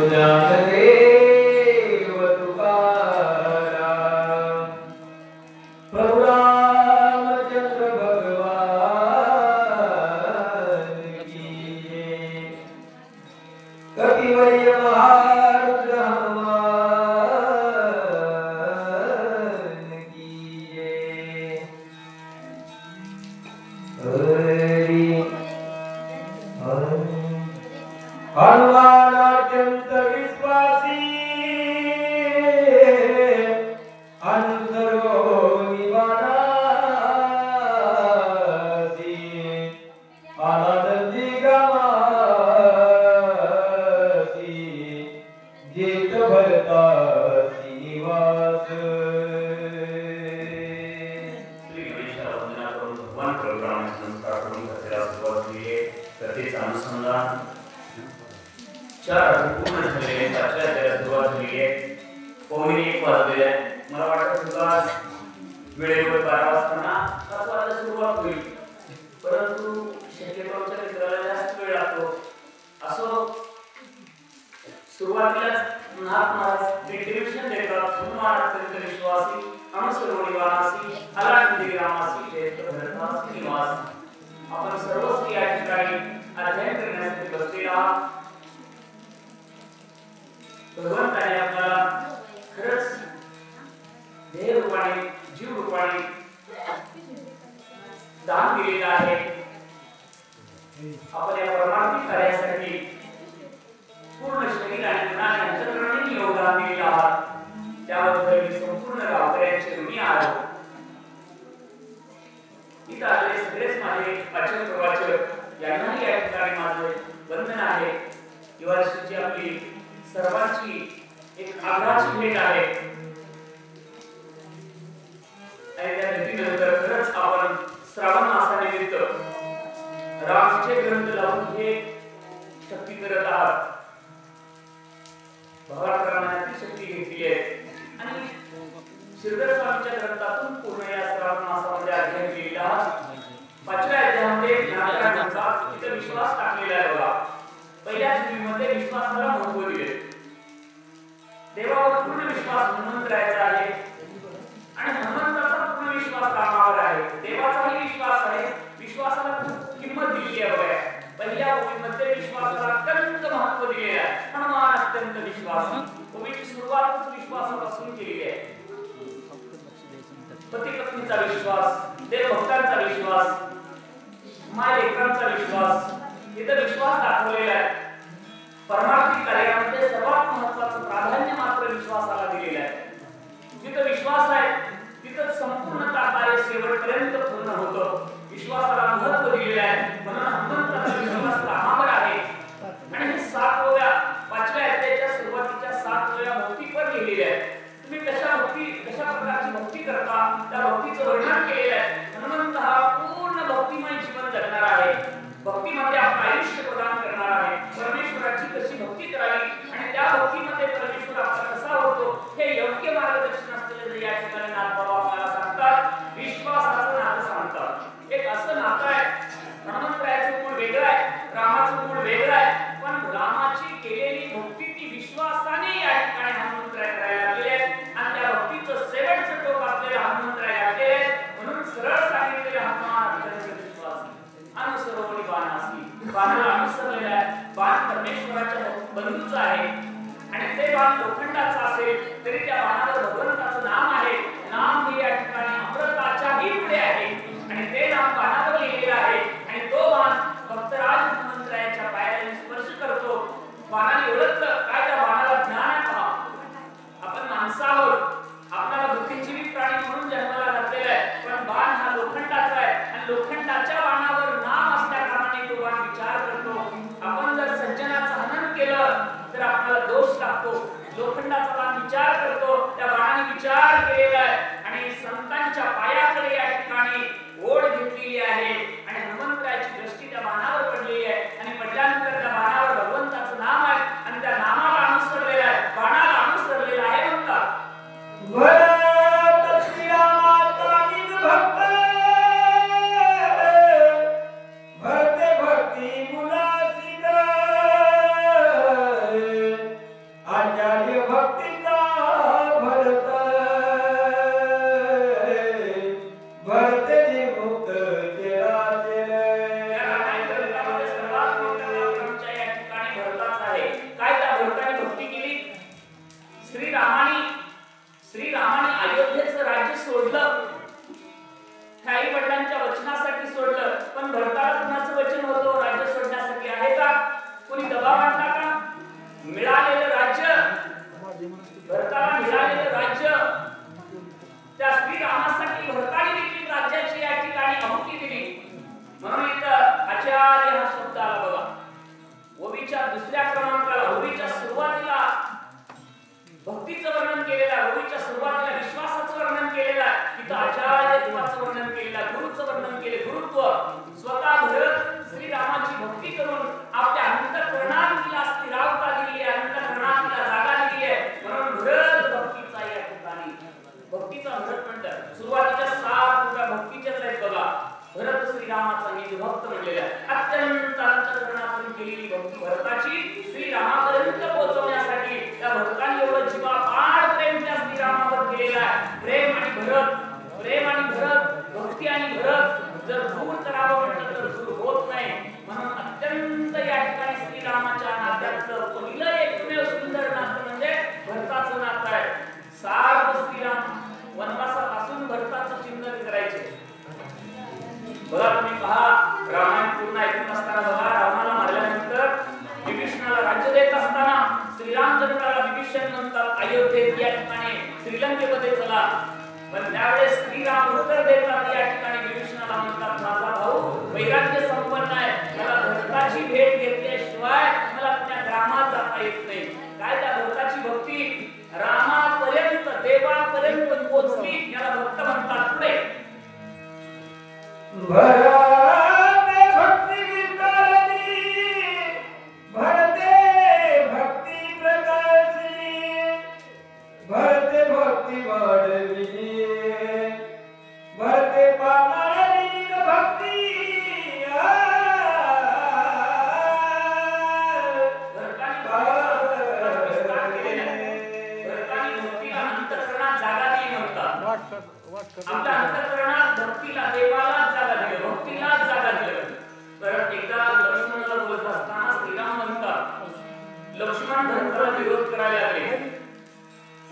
ज्ञानदेव तुकाराम प्रभु रामचंद्र भगवान की जय। कपिवर्य महारुद्र हनुमान की जय। हरि हनुमान अत्यंत विश्वासी अनुसरो निवासी आनंदी गमासी जेत भरता श्रीनिवास। श्री गणेशाला वंदना करून भगवान प्रभुरामाचे नमस्कार करून कथेला सुरुवात केली आहे। कथेचं अनुसंधान 4 पूर्ण झालेले 5व्या अध्यायाला सुरुवात झाली आहे। 1:15 वाजले आहे। मला वाटतं तुला वेळेवर 12 वाजताना 5 वाजता सुरुवात होईल, परंतु शक्यतो आमच्या मित्राला जास्त वेळ लागतो। असो सुरुवातीलाच महाराज डिक्लेरेशन देतात, हनुमान अत्यंत विश्वासी अनुसरो निवासी आनंदी रामासी जेत भरता श्रीनिवास। आपण सर्वच या ठिकाणी अध्ययन करण्यासाठी बसलेला आहात। भगवंताने आपल्याला खरंच देह रूपाने जीव रूपाने दान दिलेलं आहे। आपण या परमार्थी कार्यासाठी पूर्ण शरीर आणि मनाने अंतःकरणाने योगदान दिलेलं आहात, त्याबद्दल मी संपूर्ण गावकऱ्यांचे ऋणी आहे। इथं आलेले सगळेच माझे वाचक प्रवाचक यांनाही या ठिकाणी माझे वंदन आहे। या वर्षीची आपली सर्वांची एक आग्रहाची भेट आहे आणि त्या भेटीनंतर खरंच आपण श्रावण मासानिमित्त रामचे ग्रंथ लावून हे शक्ती करत आहात। भगवान शक्ती घेतली आहे आणि श्रीधर स्वामीच्या ग्रंथातून पूर्ण या श्रावण मासामध्ये अध्ययन केलेला आहात। 5व्या अध्यायामध्ये ज्ञानाचा इथं विश्वास टाकलेला आहे बघा। पहिल्या श्लोकामध्ये विश्वासाला महत्त्व दिले, देवावर पूर्ण विश्वास हनुमंतरायाचा आहे आणि हनुमंताचा पूर्ण विश्वास रामावर आहे, देवाचाही विश्वास आहे। विश्वासाला खूप किंमत दिली आहे बघा। पहिल्या ओळीमध्ये विश्वासाला अत्यंत महत्त्व दिले आहे, हनुमान अत्यंत विश्वासी। ओळीची सुरुवातच विश्वासापासून केली आहे। पती पत्नीचा विश्वास, देव भक्तांचा विश्वास, माय लेकरांचा विश्वास, इथं विश्वास दाखवलेला आहे। परमार्थी कार्यामध्ये सर्वात महत्त्वाचं प्राधान्य मात्र विश्वासाला दिलेलं आहे। जिथं विश्वास आहे तिथं संपूर्णता कार्य शेवटपर्यंत पूर्ण होतं। विश्वासाला महत्त्व दिलेलं आहे, म्हणून हनुमंताचा विश्वास रामावर आहे। आणि हे 7 ओव्या 5व्या अध्यायाच्या सुरुवातीच्या 7 ओव्या भक्तीपर लिहिलेल्या आहेत। तुम्ही कशा प्रकारची भक्ती करता त्या भक्तीचं वर्णन केलेलं आहे। हनुमंत हा पूर्ण भक्तिमय जीवन जगणार आहे, भक्तीमध्ये आपलं आयुष्य प्रदान करणार आहे। परमेश्वराची कशी भक्ती करावी आणि त्या भक्तीमध्ये परमेश्वर आपला कसा होतो हे योग्य मार्गदर्शन असलेले या ठिकाणी नाथबाबा आपल्याला सांगतात। विश्वासाचं नातं सांगतात। एक असं नातं आहे, हनुमंतरायाचं मूळ वेगळं आहे, रामाचं मूळ वेगळं आहे, पण रामाची केलेली भक्ती ती विश्वासाने या ठिकाणी हनुमंतराय करायला लागलेली आहे आणि त्या भक्तीचं शेवटचं टोक आपल्याला हनुमंतराय लागलेलं आहे। म्हणून सरळ सांगितलेले हनुमान अत्यंत विश्वासी अनुसरो निवासी। बाणाला अनुसरलेला आहे, बाण परमेश्वराच्या बंधूचा आहे आणि ते बाण लोखंडाचं असेल तरी त्या बाणावर भगवंताचं नाम आहे। नाम हे या ठिकाणी अमृताच्याही पुढे आहे आणि ते नाम बाणावर लिहिलेलं आहे आणि तो बाण भक्तराज हनुमंतरायाच्या पायाला स्पर्श करतो। बाणाने ओळखलं काय त्या बाणाला ज्ञान आहे पहा। आपण माणसं आहोत, आपल्याला बुद्धिजीवी प्राणी म्हणून जन्माला घातलेला आहे, पण बाण हा लोखंडाचा आहे आणि लोखंडाच्या बाणावर नाम असल्या कारणाने तो बाण विचार करतो। आपण जर सज्जनाचं हनन केलं तर आपल्याला दोष लागतो। लोखंडाचा बाण विचार करतो, त्या बाणाने विचार केलेला आहे आणि संतांच्या पायाकडे या ठिकाणी ओढ घेतलेली आहे आणि हनुमंतरायाची दृष्टी त्या बाणावर पडलेली आहे आणि पडल्यानंतर त्या बाणावर भगवंताचं नाम आहे आणि त्या नामाला अनुसरलेला आहे, बाणाला अनुसरलेला आहे म्हणतात। भक्ती मुलासी श्रीरामचंद्राला विभीषण म्हणतात अयोध्येत या ठिकाणी श्रीलंकेमध्ये चला, पण त्यावेळेस श्रीराम उत्तर देतात या ठिकाणी विभीषणाला म्हणतात माझा भाऊ वैराग्य संपन्न आहे, मला भरताची भेट घेतल्याशिवाय मला त्या ग्रामात जाता येत नाही. काय त्या भरताची भक्ती रामापर्यंत देवापर्यंत पोहोचली, याला भक्त म्हणतात. पुढे भरते भक्ती वितरणी, भरते भक्ती प्रकाशनी, भरते भक्ती वाढली, भरते पावनारी भक्ती. आपल्या अंतःकरणात भक्तीला देवाला जागा दिली, भक्तीला जागा दिली. तर एकदा लक्ष्मणाला बोलत असताना श्रीराम म्हणतात लक्ष्मण भरताला विरोध करायला लागले.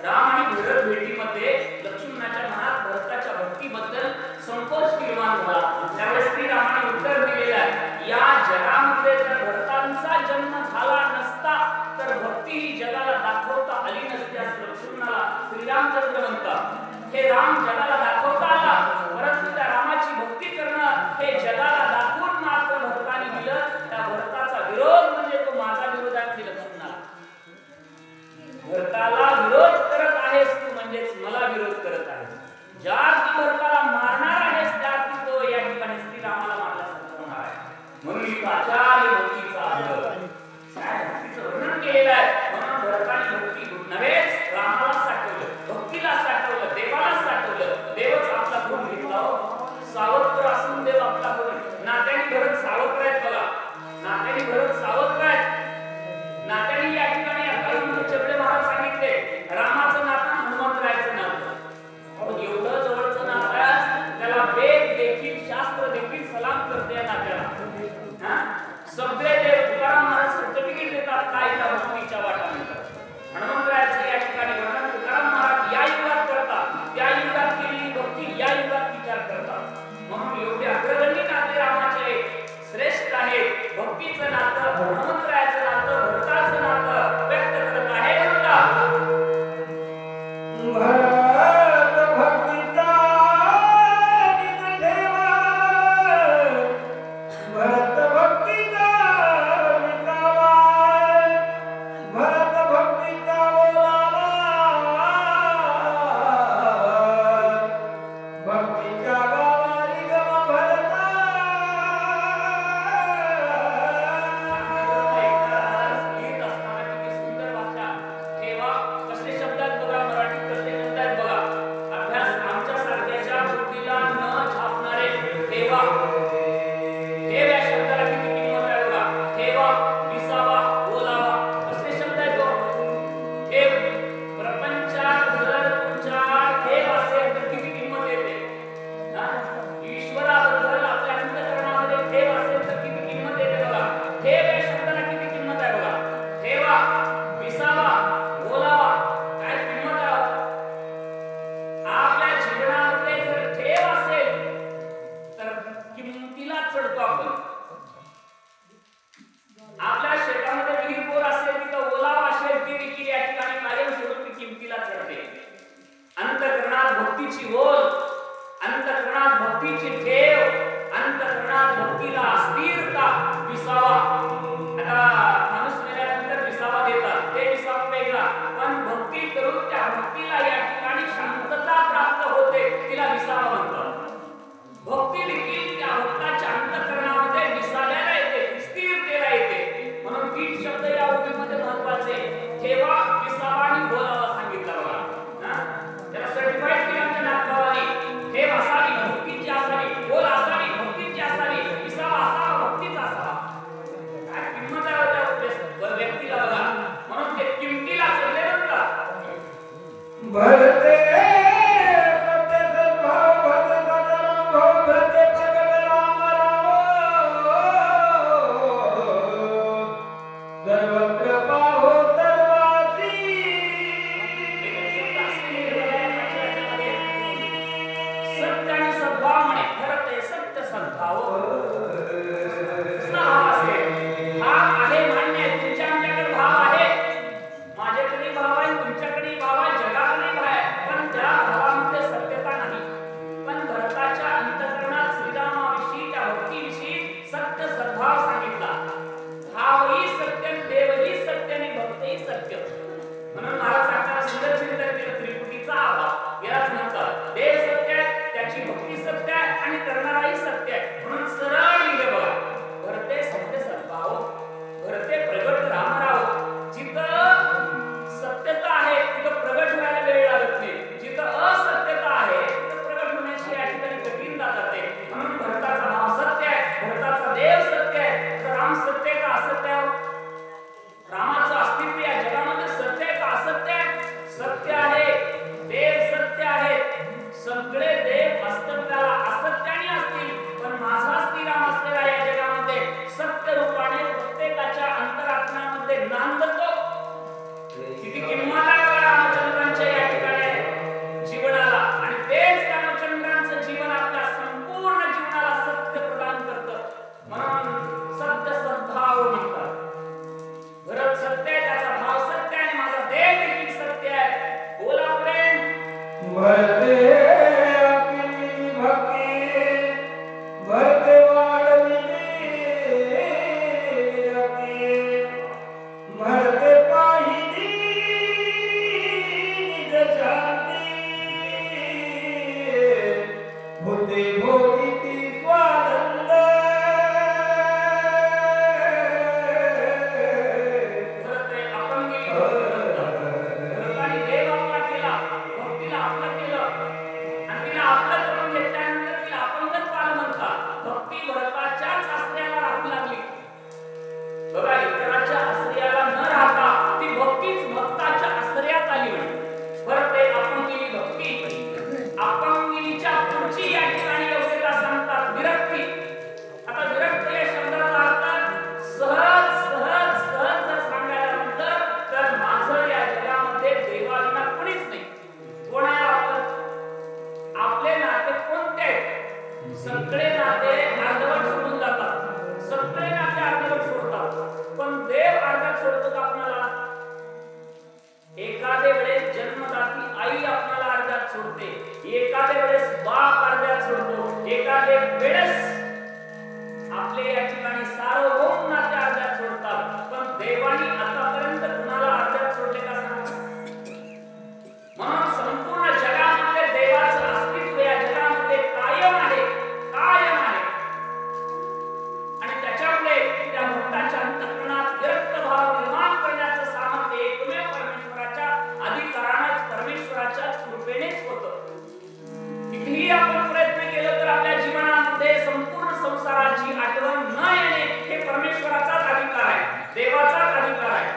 राम आणि भरत भेटीमध्ये लक्ष्मणाच्या मनात भरताच्या भक्तीबद्दल संकोच निर्माण झाला. त्यावेळेस श्रीरामाने उत्तर दिलेले आहे या जगामध्ये जर भरतांचा जन्म झाला नसता तर भक्ती ही जगाला दाखवता आली नसती असं लक्ष्मणाला श्रीरामचंद्र म्हणतात. हे राम जगाला दाखवता आला, परंतु त्या रामाची भक्ती करणं हे जगाला दाखवून मात्र भरताने दिलं. त्या भरताचा विरोध म्हणजे तो माझा विरोध आहे की लक्ष्मणाला. भरताला विरोध करत आहेस तू म्हणजेच मला विरोध करत आहेस. ज्या अर्थी भरताला मारणार आहेस त्या अर्थी तो या ठिकाणी श्रीरामाला मारल्यासारखं होणार आहे. म्हणून आचार्य भक्तीचा भक्तीचं वर्णन केलेलं आहे. म्हणून भरताने भक्ती नव्हेच रामाला साठवलं, भक्तीला साठवलं, देवाला साठवलं. देवच आपला गुण घेतला. सावत्र असून देव आपला गुण. नात्याने भरत सावत्र आहेत बघा, नात्याने भरत सावत्र आहेत. नात्याने या ठिकाणी आता चपळे महाराज सांगितले रामाचं नातं हनुमंतरायाचं नातं. एवढं जवळचं नातं आहे त्याला वेद देखील शास्त्र देखील सलाम करते या नात्याला. सगळे देव तुकाराम महाराज सर्टिफिकेट देतात काय त्या भक्तीच्या वाटानंतर. हनुमंतरायाचं या ठिकाणी वर्णन तुकाराम महाराज या युगात करतात, त्या युगात केलेली भक्ती या युगात विचार करतात. म्हणून एवढे अग्रगण्य नाते रामाचे श्रेष्ठ आहे. भक्तीचं नातं, हनुमंतरायाचं नातं, भरताचं नातं व्यक्त करत आहे. भरत भक्तीचा निज ठेवा, भरत भक्तीचा विसावा, भरत भक्तीचा बोलावा, भक्तीच्या गावाली गम भरता. लिहित असताना किती सुंदर भाषा. ठेवा कसले शब्द आहेत बघा, मराठीत कसले शब्द आहेत बघा. अभ्यास आमच्या सारख्याच्या बुद्धीला न छापणारे ठेवा. ठेव या शब्दाला किती किंमत आहे बघा. ठेवा, विसावा, बोलावा कसले शब्द आहेत तो. ठेव प्रपंचात जर तुमच्या ठेव असेल तर किती किंमत येते. ईश्वराबद्दल आपल्या अंतःकरणामध्ये ठेव असेल तर किती किंमत येते बघा. ठेव या शब्दाला किती किंमत आहे बघा. ठेवा, विसावा, बोलावा काय किंमत आहे. आपल्या जीवनामध्ये जर ठेव असेल तर किंमतीला चढतो आपण. आपल्या शेतामध्ये विहीर बोर असेल तिथं ओलावा असेल ती देखील या ठिकाणी कायमस्वरूपी किंमतीला चढते. अंतःकरणात भक्तीची ओल, अंतःकरणात भक्तीची ठेव, अंतःकरणात भक्तीला स्थिरता, विसावा. आता माणूस मेल्यानंतर विसावा देतात, ते विसावा वेगळा. पण भक्ती करून त्या भक्तीला या ठिकाणी शांतता प्राप्त होते, तिला विसावा म्हणतात. भक्ती देखील त्या भक्ताच्या अंतःकरणामध्ये विसाव्याला येते, स्थिरतेला येते. म्हणून तीन शब्द या ओळीमध्ये महत्त्वाचे. ठेवा, विसावा आणि बोलावा सांगितलं बघा. त्याला सर्टिफाईड केलं आमच्या नाटकावाली. ठेव असावी, भक्तीची असावी, बोल असावी, भक्तीची असावी, विसावा असावा, भक्तीचा असावा. काय किंमत आहे त्या व्यक्तीला बघा. म्हणून ते किंमतीला चढले म्हणतात. भरते सत्य सद्भाव, भरते सदानुभव, भरते प्रगट राम राम. सर्वत्र पाहो सर्वासी, सत्य आणि सद्भाव म्हणे. खरं ते सत्य सद्भाव भाव असेल. भाव आहे मान्य आहे, तुमच्या आमच्याकडे भाव आहे. म्हणून महाराज सांगताना सुंदर चिंतन केलं त्रिपुटीचा अभाव. यालाच म्हणतात देव सत्य आहे, त्याची भक्ती सत्य आहे आणि करणाराही सत्य आहे. म्हणून सरळ लिहिलं बघा, भरते सत्य सद्भाव, भरते प्रगट रामराव. जिथं सत्यता आहे तिथं प्रगट व्हायला वेळ लागत नाही, जिथं असत्यता आहे तिथं प्रगट होण्याची या ठिकाणी कठीणता जाते. म्हणून भरताचा भाव सत्य आहे, भरताचा देव सत्य आहे. तर राम सत्य का असत्य आहे? रामाचं अस्तित्व या जगामध्ये सत्य आहे का असत्य आहे? सत्य आहे. देव सत्य आहे. सगळे देव अस्तित्वाला असत्याने असतील, पण माझा श्रीराम असलेला या जगामध्ये सत्य रूपाने प्रत्येकाच्या अंतरात्म्यामध्ये नांदतो. किती किंमत आहे बघा रामचंद्रांच्या या ठिकाणी जीवनाला. आणि तेच रामचंद्रांचं जीवन आपल्या संपूर्ण जीवनाला सत्य प्रदान करतं. म्हणून सत्य सद्भाव म्हणतात. भरत सत्य आहे, त्याचा भाव सत्य आहे आणि माझा देव देखील सत्य आहे. बोला प्रेम. भरते अकिनी भक्ती, भरते वाढविली विरक्ती, भरते पाहिली निज शांती, होते भोगिती स्वानंद. भरते अपंगी भरताने देव आपला केला, भक्तीला आपलं केलं आणि तिला आपलं करून घेतल्यानंतर तिला अपंगत पाल म्हणतात. भक्ती भरताच्याच आश्रयाला राहू लागली. बघा, इतराच्या आश्रयाला न राहता ती भक्तीच भक्ताच्या आश्रयात आली. म्हणजे भरते अपंगिनी भक्ती. अपंगिनीच्या पुढची या ठिकाणी योग्यता सांगतात विरक्ती. आता विरक्त या शब्दाचा अर्थ सहज सहज सहज जर सांगायला म्हटलं तर माझं या जगामध्ये देवाविना कोणीच नाही. कोण आहे आपण? आपले नाते कोणते आहेत? सगळे नाते अर्धवट सोडून जातात. सगळे नाते अर्धवट सोडतात, पण देव अर्धवट सोडतो का आपल्याला? एखाद्या वेळेस जन्मदाती आई आपल्याला अर्ध्यात सोडते, एखाद्या वेळेस बाप अर्ध्यात सोडतो, एखाद्या वेळेस आपले या ठिकाणी सार्वभौम नाते अर्ध्यात सोडतात. पण देवानी आतापर्यंत कुणाला अर्ध्यात सोडले का सांगा? म्हणून संपूर्ण जगामध्ये देवाचं अस्तित्व या जगामध्ये कायम आहे, कायम आहे. आणि त्याच्यामुळे त्या भक्ताच्या अंतःकरणात विरक्त भाव निर्माण करण्याचं सामर्थ्य एकमेव परमेश्वराच्या अधिकारानेच, परमेश्वराच्या कृपेनेच होतं. कितीही आपण प्रयत्न केला तर आपल्या जीवनामध्ये संपूर्ण संसाराची आठवण न येणे हे परमेश्वराचाच अधिकार आहे, देवाचाच अधिकार आहे.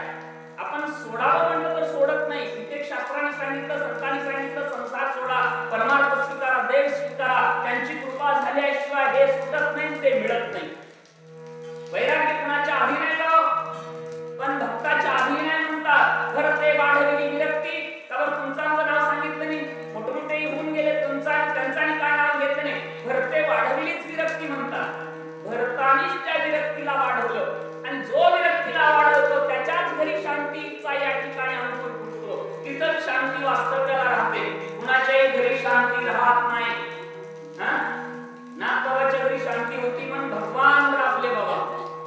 आपण सोडावं म्हणलं तर सोडत नाही. कित्येक शास्त्राने सांगितलं, संतांनी सांगितलं, संसार सोडा, परमार्थ स्वीकारा, देव स्वीकारा. त्यांची कृपा झाल्याशिवाय हे सुटत नाही, ते मिळत नाही. वैराग्य कुणाच्या अधीन आहे, पण भक्ताच्या अधीन आहे म्हणतात. भरते वाढविली विरक्ती. त्यावर तुमचं नाव सांगितलं नाही, मोठमोठे होऊन गेले, तुमचा त्यांचा काय नाव घेतलं नाही. भरते वाढविलीच विरक्ती म्हणतात. भरतानीच त्या विरक्तीला वाढवलं आणि जो विरक्तीला वाढवतो त्याच्याच घरी शांतीचा या ठिकाणी अंकुर फुटतो. तिथंच शांती वास्तव्याला राहते. कुणाच्याही घरी शांती राहत नाही. नागबाबाच्या घरी शांती होती पण भगवान राबले बाबा.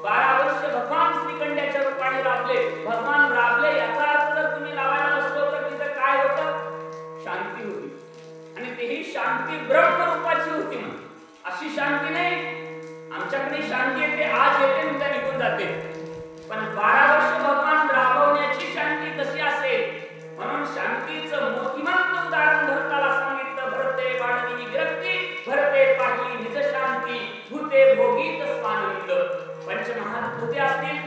12 वर्ष भगवान श्रीकंठाच्या रूपाने राबले. भगवान राबले याचा अर्थ जर तुम्ही लावायला बसलो तर तिथं काय होतं? शांती होती. आणि तेही शांती ब्रह्मरूपाची होती. अशी शांती नाही आमच्याकडे शांती येते, आज येते उद्या निघून जाते. पण 12 वर्ष भगवान राबवण्याची शांती कशी असेल? म्हणून शांतीचं मोठीमंत उदाहरण भरताला सांगितलं. भरते वाढविली विरक्ती, भरते पाहिली निज शांती, भूते भोगीत स्वानंद. पंचमहाभूते असतील,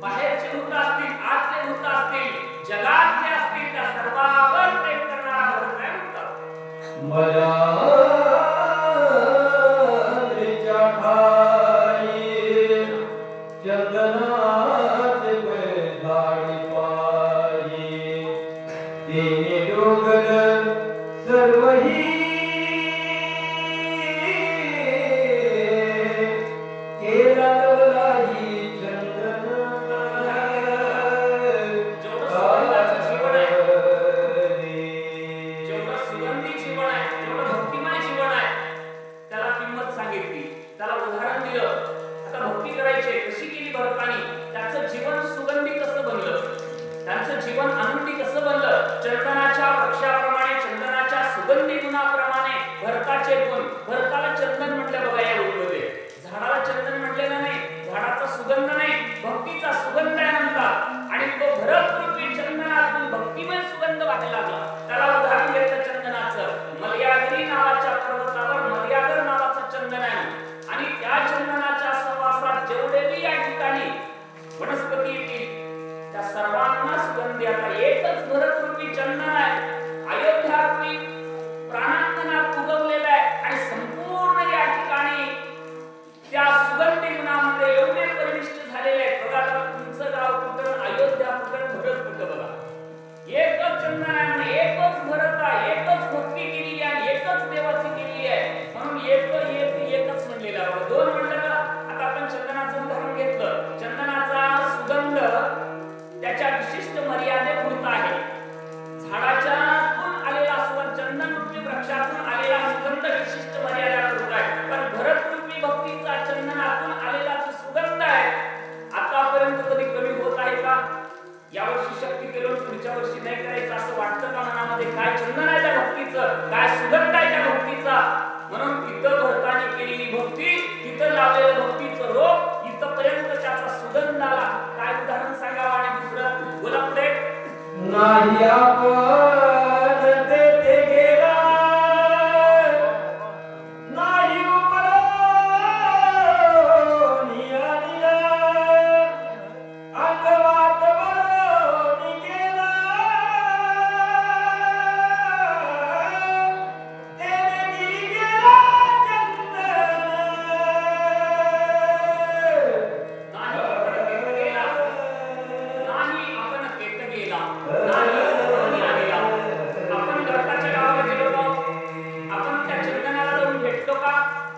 बाहेरचे भूत असतील, आतले भूत असतील, जगातले असतील, त्या सर्वांवर प्रेम करणारा भरत काय म्हणतात? मला चंदनाचे झाडी पायी, तिने डोंगर सर्वही केला डोलाही चंदन. जेवढं सुगंधी जीवन आहे, जेवढं भक्तिमय जीवन आहे, त्याला किंमत सांगितली, त्याला उदाहरण दिलं. आता भक्ती करायची कशी केली भरतानी, त्याचं जीवन सुगंधी कसं बनलं, त्यांचं जीवन आनंदी कसं बनलं भरताचे गुण. भरताला चंदन म्हटलं बघा या ओळीमध्ये. झाडाला चंदन म्हटलेलं नाही, झाडाचा सुगंध नाही, भक्तीचा सुगंध आहे म्हणतात. आणि तो भरतरूपी चंदनातून भक्तिमय सुगंध वाटायला लागला. त्याला उदाहरण घेतलं चंदनाचं. मलयागिरी नावाच्या पर्वतावर मलयागर नावाचा चंदन आहे आणि त्या चंदनाच्या सहवासात जेवढेही या ठिकाणी वनस्पती येतील त्या सर्वांना सुगंधी. आता एकच भरतरूपी चंदन आहे, अयोध्यारूपी प्राणांगणात उगवलेलं आहे आणि संपूर्ण या ठिकाणी त्या सुगंधी गुणामध्ये एवढे परिनिष्ठ झालेले आहेत. बघा आता तुमचं गाव कुठं, अयोध्या कुठं, भरत कुठं बघा. एकच चंदन आहे म्हणजे एकच भरत आहे, एकच भक्ती केली आहे, एकच देवाची केली आहे म्हणून एकच म्हणलेलं आहे. दोन म्हणलं का. आता आपण चंदनाचं उदाहरण घेतलं. चंदनाचा सुगंध त्याच्या विशिष्ट मर्यादेपुरता आहे. झाडाच्यातून आलेला सुगंध, चंदनरूपी वृक्षातून आलेला सुगंध विशिष्ट मर्यादेपुरता आहे. पण भरतरूपी भक्तीचा चंदनातून आलेला जो सुगंध आहे आतापर्यंत कधी कमी होत आहे का? यावर्षी शक्ती केलं पुढच्या वर्षी नाही करायचं असं वाटतं का मनामध्ये? काय चंदन आहे त्या भक्तीचं, काय सुगंध आहे त्या भक्तीचा. म्हणून तिथं भरताने केलेली भक्ती, तिथं लावलेलं भक्तीचं रोप, इथपर्यंत त्याचा सुगंध आला. काय उदाहरण सांगावं आणि दुसरं बोला पुढे. नाही आपण तेथे गेला, नाही उपरोनी आला, अंगवात वरोनी गेला, तेने गेला चंदन. नाही आपण तेथे गेला, नाही उपरोनी आलेला. आपण घरकाच्या गावाला गेलो का? आपण त्या चंदनाला जाऊन भेटतो का?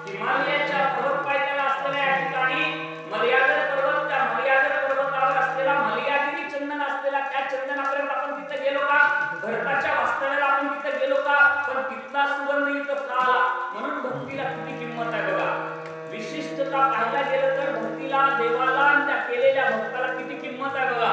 हिमालयाच्या पर्वत पायथ्याला असलेल्या या ठिकाणी मलयागर पर्वत, त्या मलयागर पर्वतावर असलेला मलयागिरी चंदन असलेला त्या चंदनापर्यंत आपण तिथे गेलो का? भरताच्या वास्तव्याला आपण तिथे गेलो का? पण तिथला सुगंध इथं का आला? म्हणून भक्तीला किती किंमत आहे बघा. विशिष्टता पाहायला गेलं तर भक्तीला, देवाला आणि त्या केलेल्या भक्ताला किती किंमत आहे बघा.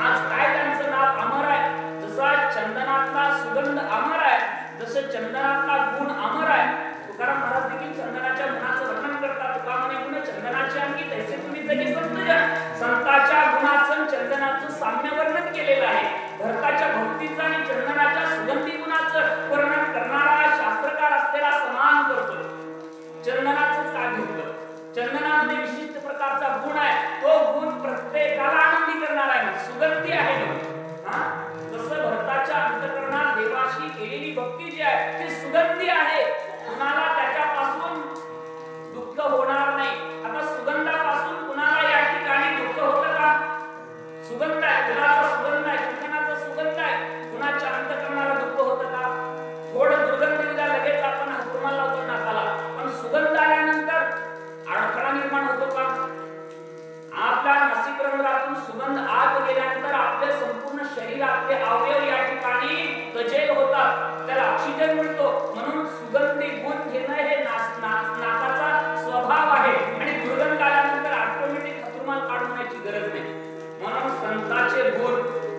आज काय त्यांचं नाव अमर आहे. जसा चंदनातला सुगंध अमर आहे, जसं चंदनातला गुण अमर आहे. तुकाराम महाराज देखील चंदनाच्या गुणाचं वर्णन करतात. तुका म्हणे गुण चंदनाचे आणखी तैसे तुम्ही जगे संतजन. संताच्या गुणाचं चंदनाचं साम्य वर्णन केलेलं आहे. भरताच्या भक्तीचं आणि चंदनाच्या सुगंधी गुणाचं वर्णन करणारा शास्त्रकार असलेला समान करतो. चंदनाचंच काय घेतलं? चंदनामध्ये विशिष्ट प्रकारचा गुण आहे, तो गुण प्रत्येकाला आनंदी करणारा आहे, सुगंधी आहे. जसं भरताच्या अंतःकरणात देवाशी केलेली भक्ती जी आहे ती सुगंधी आहे, कुणाला त्याच्यापासून दुःख होणार नाही. आता सुगंधापासून कुणाला या ठिकाणी दुःख होतं का? सुगंध आहे, कुणाचा सुगंध आहे, कुणाचा सुगंध आहे, कुणाच्या अंतःकरणाला दुःख होतं का? थोडं दुर्गंध दिला लगेच आपण हातरुमाला लावतो नाकाला, पण सुगंध आल्यानंतर अडथळा निर्माण होतो का? आपल्या नासिकरंध्रातून सुगंध आत गेल्यानंतर आपले संपूर्ण शरीरातले अवयव या ठिकाणी सजेल होतात, त्याला ऑक्सिजन मिळतो. म्हणून सुगंधी गुण घेणं हे नाकाचा स्वभाव आहे आणि दुर्गंध आल्यानंतर ऑटोमॅटिक हातरुमाल काढून घ्यायची गरज नाही. म्हणून संतांचे गुण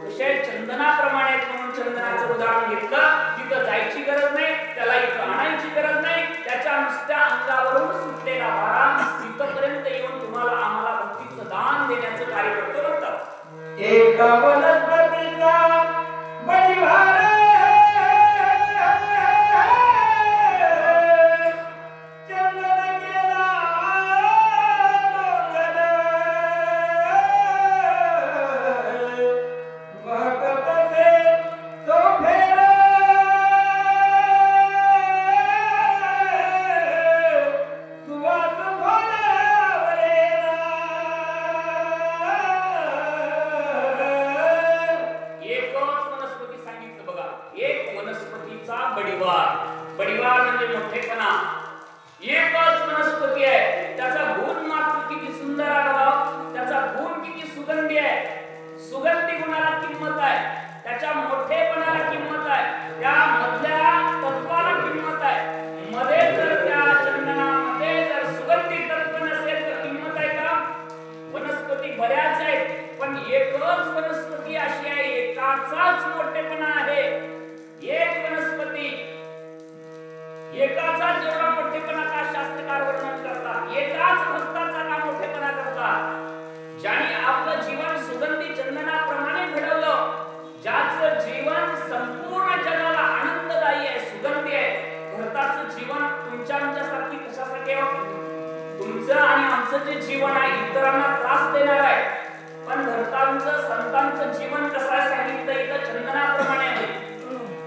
कसे चंदनाप्रमाणे, म्हणून चंदनाचं उदाहरण घेतलं. तिथं जायची गरज नाही, त्याला इथं आणायची गरज नाही, त्याच्या नुसत्या अंगावरून सुटलेला वारा तिथपर्यंत येऊन तुम्हाला आम्हाला भक्तीचं दान देण्याचं कार्य करतो म्हणतात. एका वनस्पतीचा बळीवार चंदन गेला डोंगर, भगतसे तो फेर सुवास फुलावलेला. एकच वनस्पती सांगितलं बघा, एक वनस्पतीचा बडिवार. बडिवार म्हणजे मोठेपणा. एकच वनस्पती आहे, त्याचा गुण मात्र किती सुंदर आहे बघा, त्याचा गुण किती सुगंधी आहे. सुगंधी गुणाला किंमत आहे, त्याच्या मोठेपणाला किंमत आहे, त्या मधल्या तत्वाला किंमत आहे. मध्ये जर त्या चंदनामध्ये जर सुगंधी तत्व नसेल तर किंमत आहे का? वनस्पती बऱ्याच आहेत पण एकच वनस्पती अशी आहे, एकाचाच मोठेपणा आहे. एक वनस्पती एकाचा जेवढा मोठेपणा का शास्त्रकार वर्णन करतात, एकाच भक्ताचा का मोठेपणा करतात, ज्याने आपलं जीवन सुगंधी चंदनाप्रमाणे घडवलं, ज्याचं जीवन संपूर्ण जगाला आनंददायी आहे, सुगंधी आहे. भरताचं जीवन तुमच्या आमच्यासारखी कशासाठी आहे? तुमचं आणि आमचं जे जीवन आहे इतरांना त्रास देणार आहे, पण भरतांचं संतांचं जीवन कसं आहे सांगितलं इथं चंदनाप्रमाणे आहे.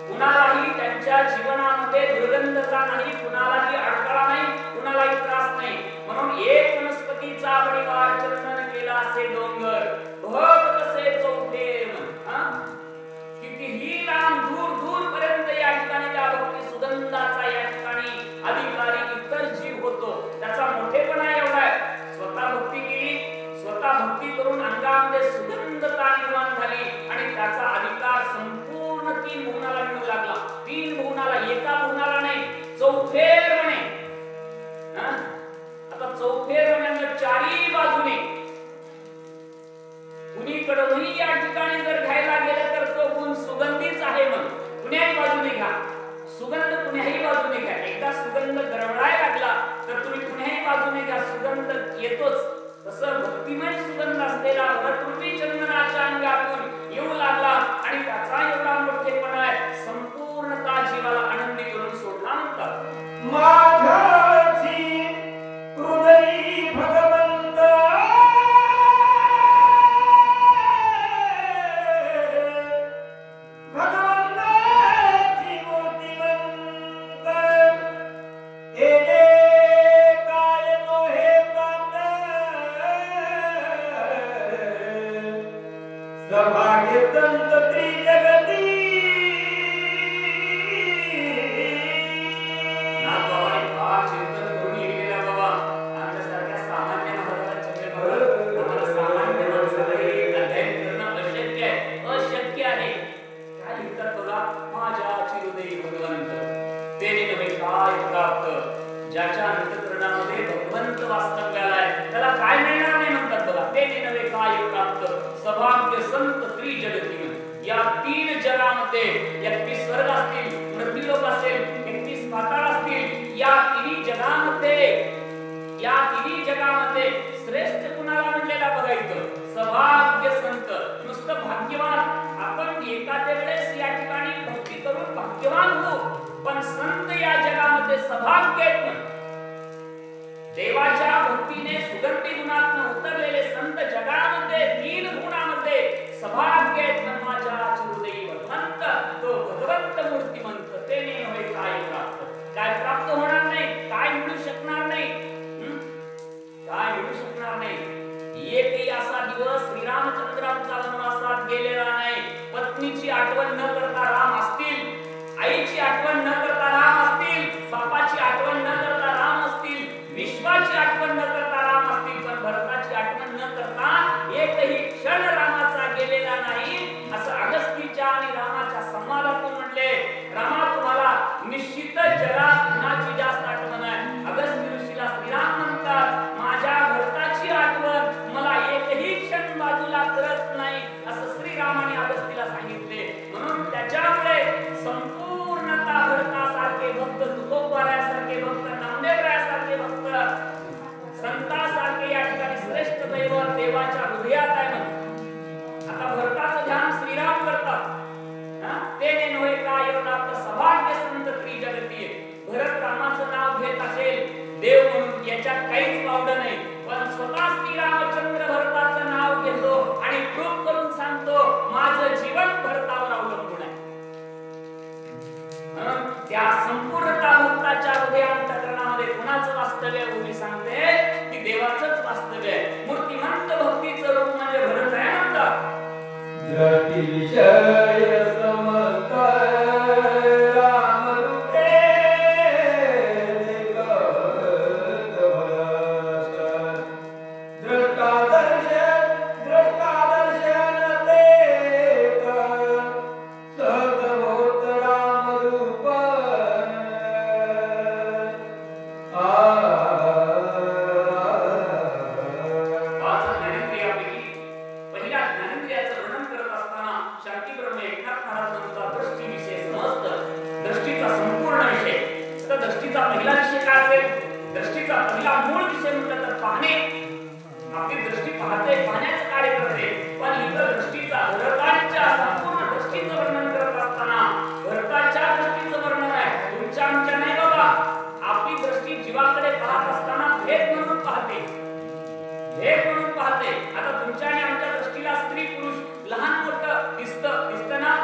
कुणालाही त्यांच्या जीवनामध्ये दुर्गंधता नाही, कुणालाही अडथळा नाही, कुणालाही त्रास नाही. म्हणून एक वनस्पतीचा परिवार चंदन केला असे डोंगर भक्त तसे चौफेर. कितीही लांब दूर दूर पर्यंत या ठिकाणी त्या भक्ती सुगंधाचा या ठिकाणी अधिकारी इतर जीव होतो. त्याचा मोठेपणा एवढा आहे, स्वतः भक्ती केली, स्वतः भक्ती करून अंगामध्ये सुगंधता निर्माण झाली आणि त्याचा अधिकार संपूर्ण 3 भुवनाला मिळू लागला. 3 भुवनाला, एका भुवनाला नाही, चौफेर म्हणे. आता चौफेर म्हणजे 4ही बाजूने कुणीकडूनही या ठिकाणी जर घ्यायला गेलं तर तो गुण सुगंधीच आहे. मग कुण्याही बाजूने घ्या, सुगंध कुण्याही बाजूने घ्या. एकदा सुगंध दरवळायला लागला तर तुम्ही कुण्याही बाजूने घ्या, सुगंध येतोच. तसं भक्तिमय सुगंध असलेला भरतरूपी चंदनाच्या अंगातून येऊ लागला आणि त्याचा एवढा मोठेपणा आहे, संपूर्णता जीवाला आनंदी करून सोडला म्हणतात. माझ्याची हृदयी भगवंत भगवंताची मूर्तिमंत हे काय तो हे प्राप्त सभाग्य संत त्रिजगती. ज्याच्या अंतःकरणामध्ये भगवंत वास्तव्याला आहे त्याला काय मिळणार नाही म्हणतात बघा. ते नव्हे काय प्राप्त सभाग्य संत त्रिजगती. या 3 जगामध्ये 31 स्वर्ग असतील, मृत्यूलोक असेल, 31 पाताळ असतील, या तिन्ही जगामध्ये श्रेष्ठ कुणाला म्हणलेला बघायचं? सभाग्य संत. नुसतं भाग्यवान आपण एखाद्या वेळेस या ठिकाणी भक्ती करून भाग्यवान हो, पण संत या जगामध्ये सभाग्य आहेत. देवाच्या भक्तीने सुगंधी गुणातून उतरलेले संत जगामध्ये 3 गुणामध्ये सभाग्य आहेत. माझ्या हृदयी भगवंत, तो भगवंत मूर्तिमंत. ते नव्हे काय प्राप्त. काय प्राप्त होणार नाही, काय मिळू शकणार नाही, काय मिळू शकणार नाही. एकही असा दिवस श्रीरामचंद्रांचा वनवासात गेलेला नाही. पत्नीची आठवण न करता राम असतील, आईची आठवण न करता राम असतील, बापाची आठवण न करता राम असतील, विश्वाची आठवण न करता राम असतील, पण भरताची आठवण न करता एकही क्षण रामाचा गेलेला नाही. असं अगस्तीच्या आणि रामाच्या संवादातून म्हणले. रामा, तुम्हाला निश्चित जगात कुणाची जास्त आठवण आहे? अगस्ती ऋषीला श्रीराम म्हणतात, माझ्या भरताची आठवण मला एकही क्षण बाजूला करत नाही, असं श्रीरामाने अगस्तीला सांगितले. म्हणून त्याच्यामुळे संपूर्णता भरतासारखे भक्त, तुकोबारासारखे भक्त, नामदेवरायासारखे भक्त, संतासारखे या ठिकाणी श्रेष्ठ दैवत देवाच्या हृदयात आहे. आता भरताचं ध्यान श्रीराम करतात. ते नव्हे काय प्राप्त सभाग्य संत त्रिजगती. भरत रामाचं नाव घेत असेल देव म्हणून, याच्यात काहीच वावड नाही, पण स्वतः श्रीरामचंद्र भरताचं नाव घेतो आणि प्रूफ करून सांगतो, माझं जीवन भरतावर अवलंबून आहे. त्या संपूर्णता भक्ताच्या हृदयांतःकरणामध्ये कुणाचं वास्तव्य उभी सांगते की देवाचंच वास्तव्य आहे. मूर्तिमंत भक्तीचं रूप म्हणजे भरत आहे म्हणतात. विषय समस्त राम रूपे पहिल्या ज्ञानेंद्रियाचं वर्णन करत असताना शांती ब्रह्मे दृष्टीचा पहिला विषय काय असेल? दृष्टीचा पहिला मूळ विषय म्हटलं तर पाहणे. आपली दृष्टी पाहते, पाहण्याचं कार्य करते. पण इतर दृष्टीचा, भरताच्या संपूर्ण दृष्टीचं वर्णन करत असताना भरताच्या दृष्टीचं वर्णन आहे, तुमच्या आमच्या नाही बाबा. आपली दृष्टी जीवाकडे पाहत असताना भेद म्हणून पाहते, भेद म्हणून पाहते. आता तुमच्या आणि आमच्या दृष्टीला स्त्री पुरुष लहान मोठं दिसतं ना,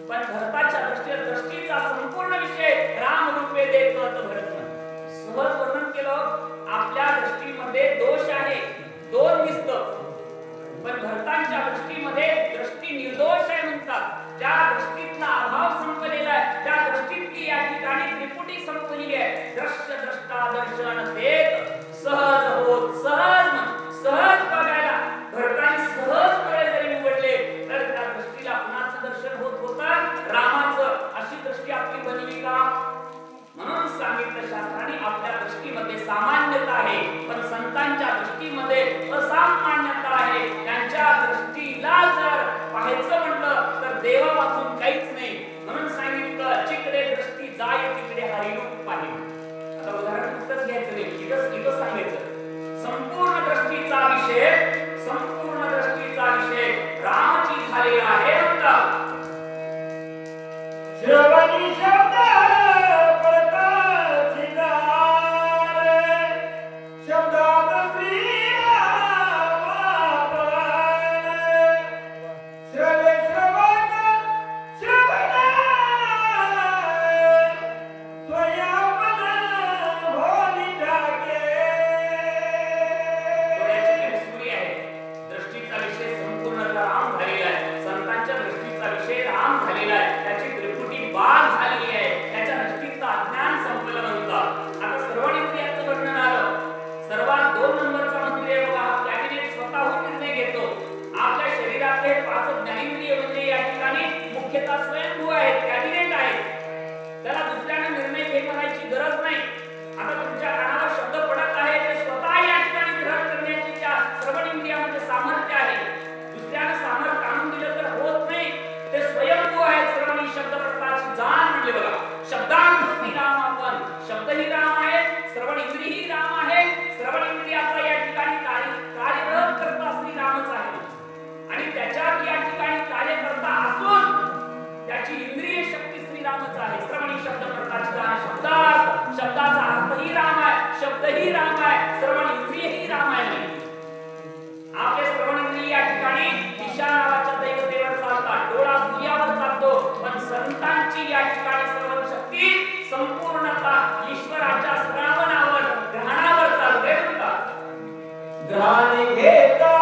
पण भरताच्या दृष्टीचा संपूर्ण विषय राम रूपे देखत भरत. सहज वर्णन केलं. आपल्या दृष्टीमध्ये दोष आहे, दोन दिसतं, पण भरतांच्या दृष्टीमध्ये दृष्टी निर्दोष आहे म्हणतात. त्या दृष्टीतला अभाव संपलेला आहे, त्या दृष्टीतली या ठिकाणी त्रिपुटी संपलेली आहे. दृश्य द्रष्टा दर्शन देत सहज होत. सहज बघायला भरताने सहज डोळे जरी निवडले तर त्या दृष्टीला कुणाचं दर्शन होत होतं? रामाचं. अशी दृष्टी आपली बनली का? म्हणून सांगितलं शास्त्राने आपल्या दृष्टीमध्ये सामान्यता आहे, पण संतांच्या दृष्टीमध्ये असामान्यता आहे. त्यांच्या दृष्टीला जर पाहायचं म्हटलं तर देवापासून काहीच नाही. म्हणून सांगितलं जिकडे दृष्टी जाय तिकडे हरिरूप पाहिजे. आता उदाहरण नुकतंच घ्यायचं नाही, इथं सांगायचं. संपूर्ण दृष्टीचा विषय रामाची झालेला आहे म्हणतात. श्रवणी शब्द स्वयंभू आहेत, कॅबिनेट आहेत. त्याला दुसऱ्याने निर्णय घे म्हणायची गरज नाही. आता तुमच्या कानावर शब्द पडत आहे ते स्वतः या ठिकाणी ग्रहण करण्याची त्या श्रवण इंद्रियामध्ये सामर्थ्य आहे. दुसऱ्याने सामर्थ्य आणून दिलं तर होत नाही. ते स्वयंभू आहेत. श्रवणी शब्द प्रकारची जाण म्हणजे बघा, शब्दांत श्रीराम. आपण शब्दही राम आहे, श्रवण इंद्रियही राम आहे. श्रवण इंद्रियाचा या ठिकाणी कार्यरत करता श्रीरामच आहे. आणि त्याच्यात या ठिकाणी कार्यकर्ता असून त्याची इंद्रिय शक्ती श्रीरामच आहे. श्रवणी शब्द प्रकारची जाण, शब्दाचा अर्थही राम आहे, शब्दही राम आहे, श्रवण इंद्रियही राम आहे. आपले श्रवण इंद्रिय या ठिकाणी दिशा नावाच्या दैवतेवर चालतात, डोळा सूर्यावर चालतो. पण संतांची या ठिकाणी श्रवण शक्ती संपूर्णता ईश्वराच्या श्रावणावर, ग्रहणावर चालते. ग्रहण घेता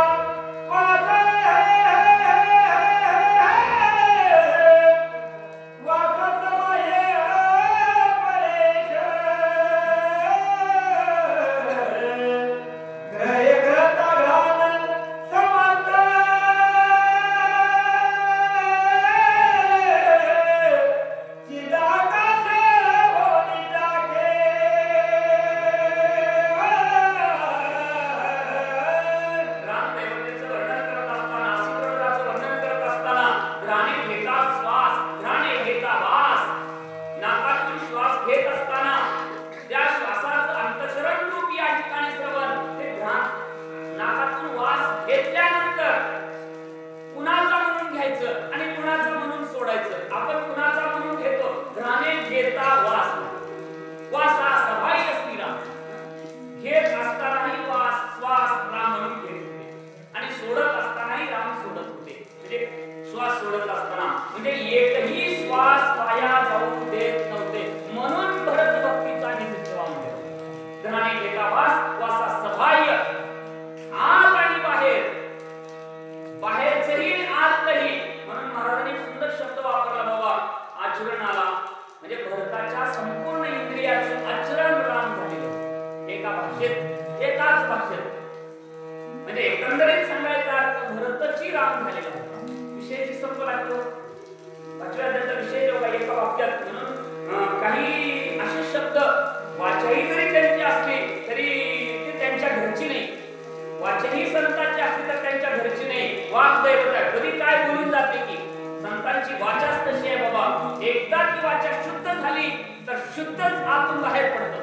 एकदा ती वाचा शुद्ध झाली तर शुद्धच आतून बाहेर पडतं.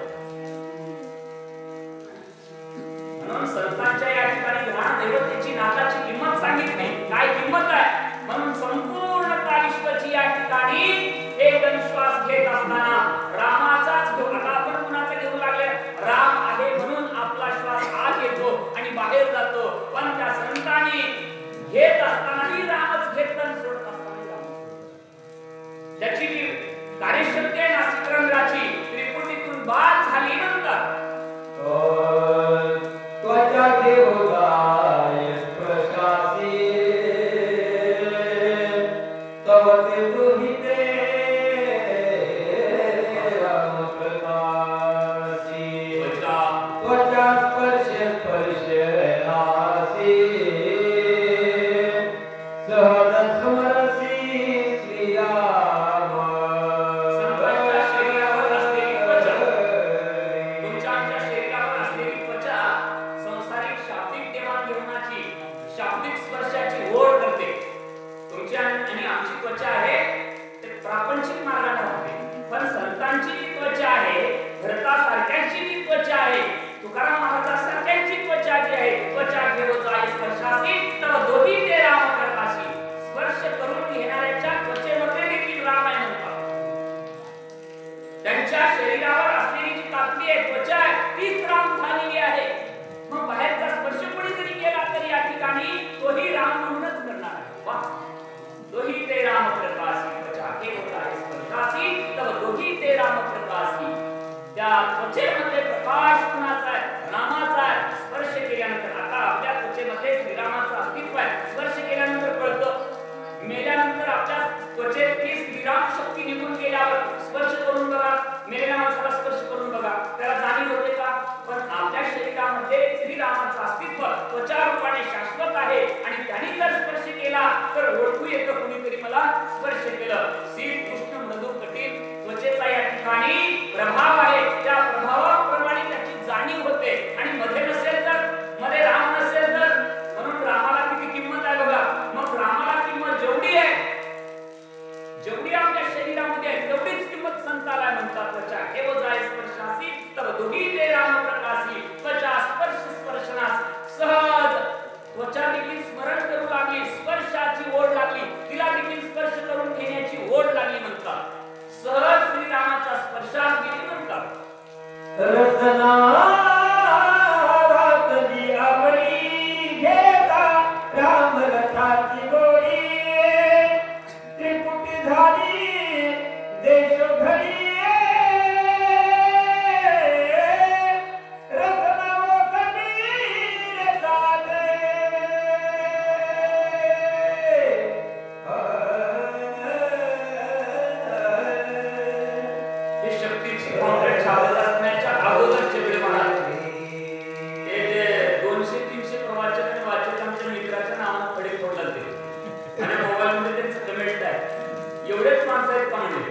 म्हणून संतांच्या या ठिकाणी ध्यान देवतेची नाथाची किंमत सांगितली. काय किंमत आहे? म्हणून संपूर्ण कालिष्टची या ठिकाणी एकदम श्वास घेत असताना रामाचाच घेऊ. आता आपण कुणाचा घेऊ लागले? राम आहे म्हणून आपला श्वास आत येतो आणि बाहेर जातो. पण त्या संतांनी घेत असतानाही रामच घेतला आणि सोडत असतानाही राम. त्याची जी कार्यशक्ती आहे नासिकरंध्राची त्रिपुटीतून बाद झाली नंतर त्वचा देवताय स्पर्शासी तव ते गृहीते राम प्रकाशी त्वचा स्पर्श स्पर्शनासी सहज स्मरसी श्रीराम. संतांच्या शरीरावर असलेली त्वचा, तुमच्या शरीरावर असलेली त्वचा संसारिक शाब्दिक देवाणघेवाणाची शाब्दिक स्पर्शाची ओढ करते. तुमची आणि आमची त्वचा आहे ते प्रापंचिक मार्गाने राहते. पण संतांची जी त्वचा आहे भरतासारख्यांची जी त्वचा आहे तुकाराम महाराजांसारख्यांची त्वचा जी आहे त्वचा देवताय स्पर्शासी तव दोही ते राम प्रकाशी. स्पर्श करून घेणाऱ्याच्या त्वचेमध्ये देखील राम आहे म्हणतात. त्यांच्या शरीरावर असलेली जी कापडी आहे त्वचा आहे तीच राम झालेली आहे. मग बाहेरचा स्पर्श कोणी जरी केला तरी या ठिकाणी तोही राम म्हणूनच करणार आहे. वा, तोही ते राम प्रकाशी त्वचा देवताय स्पर्शासी तव दोही ते राम प्रकाशी. त्या त्वचेमध्ये प्रकाश कुणाचा आहे? रामाचा आहे. स्पर्श केल्यानंतर आता आपल्या त्वचेमध्ये श्रीरामाचं अस्तित्व आहे. स्पर्श केल्यानंतर कळतं. मेल्यानंतर आपल्या त्वचेतली श्रीराम शक्ती निघून गेल्यावर स्पर्श करून बघा. मेलेल्या माणसाला स्पर्श करून बघा, त्याला जाणीव होते का? पण आपल्या शरीरामध्ये श्रीरामाचं अस्तित्व त्वचा रूपाने शाश्वत आहे आणि त्यांनी जर स्पर्श केला तर ओळखू येतं कुणीतरी मला स्पर्श केलं. शीत उष्ण मृदू कठीण त्वचेचा या ठिकाणी प्रभाव आहे. त्या प्रभावाप्रमाणे त्याची जाणीव होते. आणि मध्ये नसेल तर, मध्ये राम नसेल तर, म्हणून रामाला किती किंमत आहे बघा. मग रामाला किंमत जेवढी आहे, जेवढी आपल्या शरीरामध्ये आहे तेवढीच किंमत संताला म्हणतात. त्वचा देवताय स्पर्शासी तव दोही ते राम प्रकाशी. त्वचा स्पर्श स्पर्शनास सहज त्वचा देखील स्मरण करू लागली. स्पर्शाची ओढ लागली, तिला देखील स्पर्श करून घेण्याची ओढ लागली म्हणतात. सहज श्रीरामाच्या स्पर्शात गेली म्हणतात. रसना रातली आवडी घेता राम रसाची गोडी त्रिपुटी झाली देश घडी. रसना मोसमी रसादे ही शक्तीची कॉन्ट्रॅक्ट छावत असण्याच्या अगोदरचे वेळ म्हणाले. हे जे 200-300 प्रवाचक आणि वाचक आमच्या मित्राच्या नावात खडे फोडला ते आणि मोबाईलमध्ये त्यांचं कमेंट आहे. एवढेच माणसं आहेत का म्हणजे?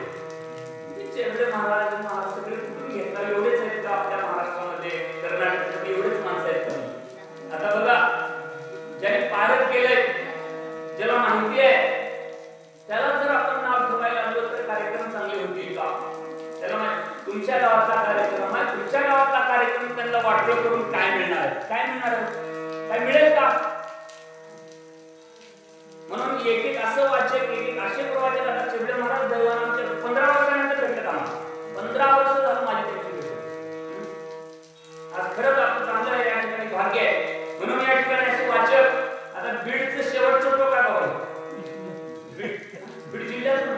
चेंबडे महाराज महाराज सगळे कुठून घेतला? एवढेच आहेत का आपल्या महाराष्ट्रामध्ये, कर्नाटकामध्ये एवढेच माणसं आहेत का? आता बघा, ज्याने पारख केलंय, ज्याला माहिती आहे, त्याला जर आपण नाव ठेवायला लागलो तर कार्यक्रम चांगले होतील का? त्याला तुमच्या गावातला कार्यक्रम आहे, तुमच्या गावातला कार्यक्रम त्यांना वाटलं करून काय मिळणार आहे? काय मिळणार आहे? काय मिळेल का? म्हणून एक एक असं वाचक, एक एक असे प्रवाचक आता चेबडे महाराज दैवान आमच्या 15 वर्षानंतर भेटत आम्हाला. 15 वर्ष झालं माझी त्यांची भेट. आज खरंच आपलं चांगलं आहे, या ठिकाणी भाग्य आहे. म्हणून या ठिकाणी असे वाचक आता बीडचं शेवटचं टोक आहे बाबा, बीड जिल्ह्यातून.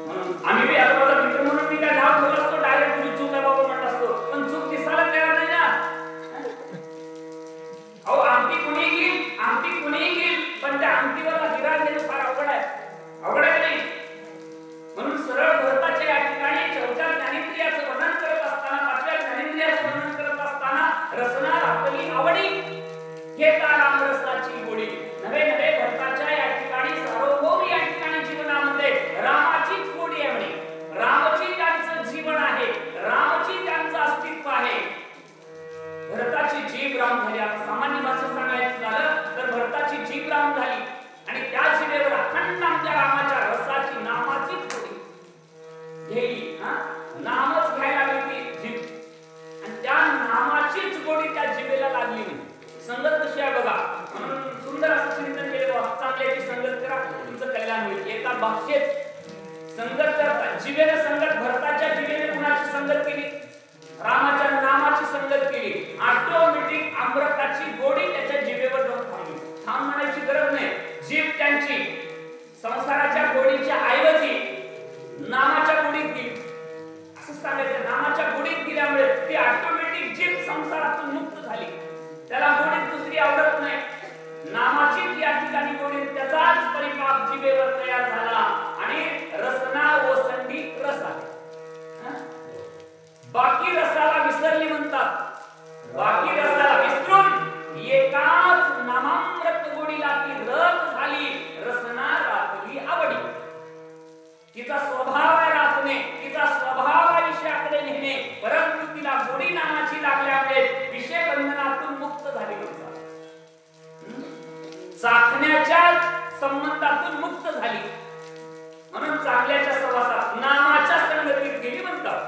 म्हणून आम्ही बी आता माझा मित्र म्हणून मी काय नाव ठेवलं असतो, डायरेक्ट तुम्ही चूक आहे बाबा म्हणत असतो. पण चूक दिसायला तयार नाही ना. अहो आमटी कुणी घेईल, आमटी कुणी घेईल, पण त्या आमटीवरला हिरा देणं फार अवघड आहे. अवघड आहे नाही. म्हणून सरळ भरताच्या या ठिकाणी 4थ्या ज्ञानेंद्रियाचं वर्णन करत असताना, 5व्या ज्ञानेंद्रियाचं वर्णन करत असताना रसना रातली आवडी घेता राम रसाची गोडी. नवे नवे भरताच्या या ठिकाणी सार्वभौम या ठिकाणी जीवनामध्ये रामाचीच गोडी आहे म्हणे. एका भाषेत संगत करतात. जिभेने संगत, भरताच्या जिभेने कुणाची संगत केली? रामाच्या नामाची संगत केली. ऑटोमॅटिक अमृताची गोडी त्याच्या जिभेवर जाऊन थांबली. थांब म्हणायची गरज नाही. जीभ त्यांची संसाराच्या गोडीच्या ऐवजी नामाच्या गोडीत गेली असं सांगायचं. नामाच्या गोडीत गेल्यामुळे ती ऑटोमॅटिक जीभ संसारातून मुक्त झाली. त्याला गोडीत दुसरी आवडत नाही. नामाची या ठिकाणी गोडीत त्याचाच परिपाक जिभेवर तयार झाला आणि रसना ओसंडी रस आली. बाकी रसाला विसरली म्हणतात. बाकी रसाला विसरून एकाच नामामृत गोडीला ती रस झाली. रसना राखली आवडी. तिचा स्वभाव आहे राखणे, तिचा स्वभाव आहे विषयाकडे नेणे, परंतु तिला गोडी नामाची लागल्यामुळे विषय बंधनातून मुक्त झाली म्हणतात. चाखण्याच्या संबंधातून मुक्त झाली म्हणून चांगल्याच्या सहवासात नामाच्या संगतीत गेली म्हणतात.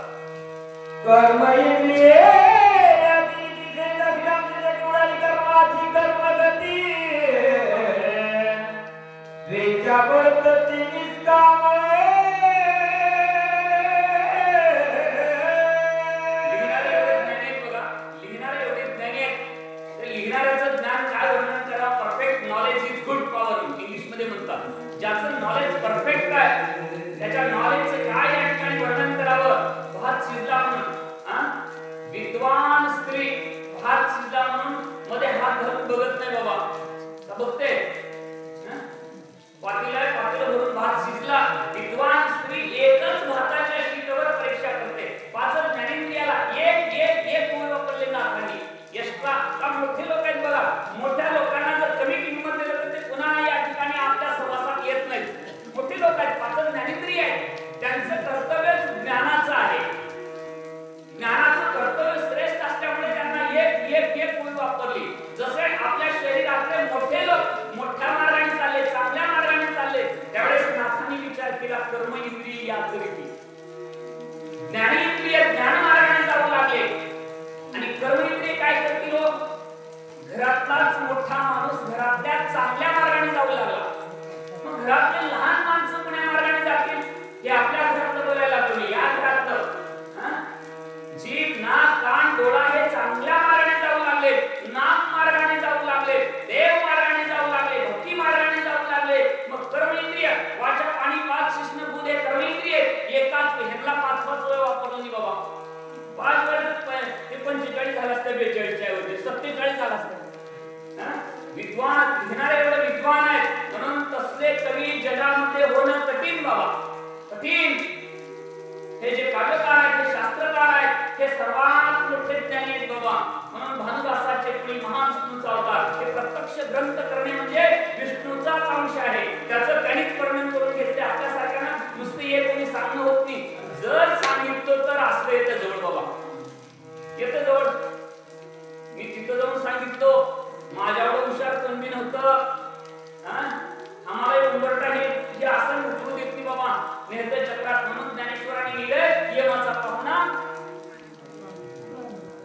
कर्म इंद्रिये अतिथी दक्षिणांच्या टोळाली कर्माची कर्मगती द्वेषा वर्तती निष्काम. लिहिणाऱ्याचं ज्ञान काय वर्णन करावं? Perfect knowledge is good power English मध्ये म्हणतात. ज्याचं नॉलेज परफेक्ट आहे त्याच्या नॉलेजचं काय या ठिकाणी वर्णन करावं? भात शिजला म्हणून विद्वान स्त्री भात शिजला म्हणून मध्ये हात घालून बघत नाही बाबा. का बघते? पातेलं भरून भात शिजला. विद्वान स्त्री एकच भाताच्या शीतवर परीक्षा करते. पाचच ज्ञानेंद्रियाला एक एक एक मूळ वापरले नाथांनी. एक्स्ट्रा का मोठे लोक आहेत बघा. मोठ्या लोकांना जर कमी किंमत दिलं तर ते पुन्हा या ठिकाणी आपल्या सहवासात येत नाहीत. मोठे लोक आहेत, पाचच ज्ञानेंद्रिय आहेत. त्यांचं कर्तव्य ज्ञानाचं आहे. ज्ञानाचं कर्तव्य श्रेष्ठ असल्यामुळे त्यांना एक एक एक मूळ वापरली. जसे आपल्या शरीरातले मोठे लोक मोठ्या मार्गाने चालले, चांगल्या मार्गाने चालले, त्यावेळेस नाथांनी विचार केला कर्म इंद्रिय याचरिती. ज्ञानेंद्रिय ज्ञान मार्गाने जाऊ लागले आणि कर्म इंद्रिय काय करतील? घरातलाच मोठा माणूस घरातल्या चांगल्या मार्गाने जाऊ लागला. मग घरातले लहान माणसं कोण्या मार्गाने जातील? हे आपल्या घरातलं बोलायला लागलो. या घरातलं जीभ नाक कान डोळा हे चांगल्या मार्गाने जाऊ लागले, नाम मार्गाने जाऊ लागले, देव मार्गाने जाऊ लागले, भक्ती मार्गाने जाऊ लागले. मग कर्म इंद्रिय वाचा पाणी पाच शिष्ण बुध हे कर्म इंद्रिय एकाच ह्याला पाच वेळ वापरलं नाही बाबा. 5 वेळ ते 45 झाला असतं, 42 च्या ऐवजी 47 झाला असतं. विद्वान घेणारे एवढे विद्वान आहेत म्हणून तसले कवी जगामध्ये होणं कठीण बाबा, कठीण. हे जे काव्यकार आहेत, हे शास्त्रकार आहेत, हे सर्वात मोठे ज्ञानी आहेत बाबा. म्हणून भानुदासाचे कुणी महान विष्णूचा अवतार. हे प्रत्यक्ष ग्रंथ करणे म्हणजे विष्णूचाच अंश आहे. त्याचं त्यांनीच वर्णन करून घेतले. आपल्यासारख्यांना नुसते हे कोणी सांगणं होत नाही. जर सांगितलं तर असं येतं जवळ बाबा, येतं जवळ. मी तिथं जाऊन सांगितलो, माझ्यावर हुशार कोणी नव्हतं. आम्हाला उंबरटा हे आसन उचलू देत नाही बाबा. नेहते चक्रात म्हणून ज्ञानेश्वरांनी लिहिले यमाचा पाहुणा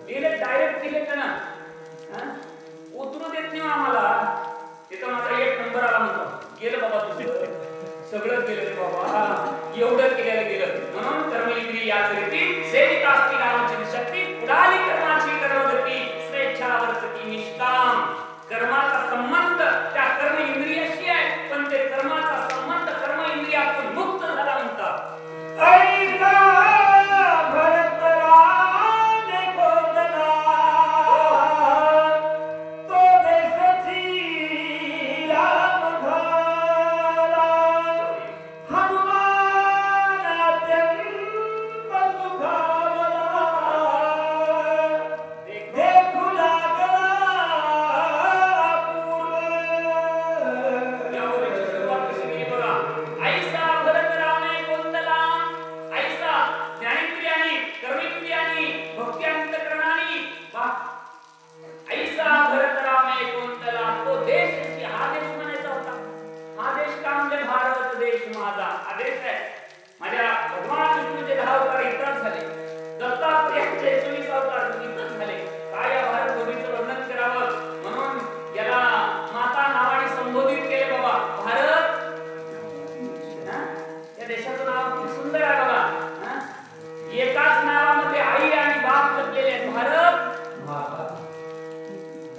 लिहिले, डायरेक्ट लिहिले त्यानं. उतरू देत नाही आम्हाला. तिथं माझा 1 नंबर आला म्हणतो. गेलं बाबा तुझं सगळं गेलं बाबा, एवढं केलेलं गेलं. म्हणून कर्म इंद्रिय याचरिती सेवित असती रामाची शक्ती उडाली कर्माची कर्मगती स्वेच्छावर्तती निष्काम. कर्माचा संबंध त्या कर्म इंद्रियाशी आहे, पण ते कर्माचा संबंध कर्म इंद्रियातून मुक्त झाला म्हणतात. ऐसा भरत राम कोदला तो देशची राम झाला. हनुमान अत्यंत सुखावला देखू लागला माझ्या भगवान विष्णूचे 10 अवतार इतराच झाले. दत्तात्रेयाचे 24 अवतार इतराच झाले. काय या भारत भूमीचं वर्णन करावं म्हणून याला माता नावाने संबोधित केले बाबा. भारत देशाचं नाव खूप सुंदर आहे बघा. एकाच नावामध्ये आई आणि बाप लपलेले आहेत. भारत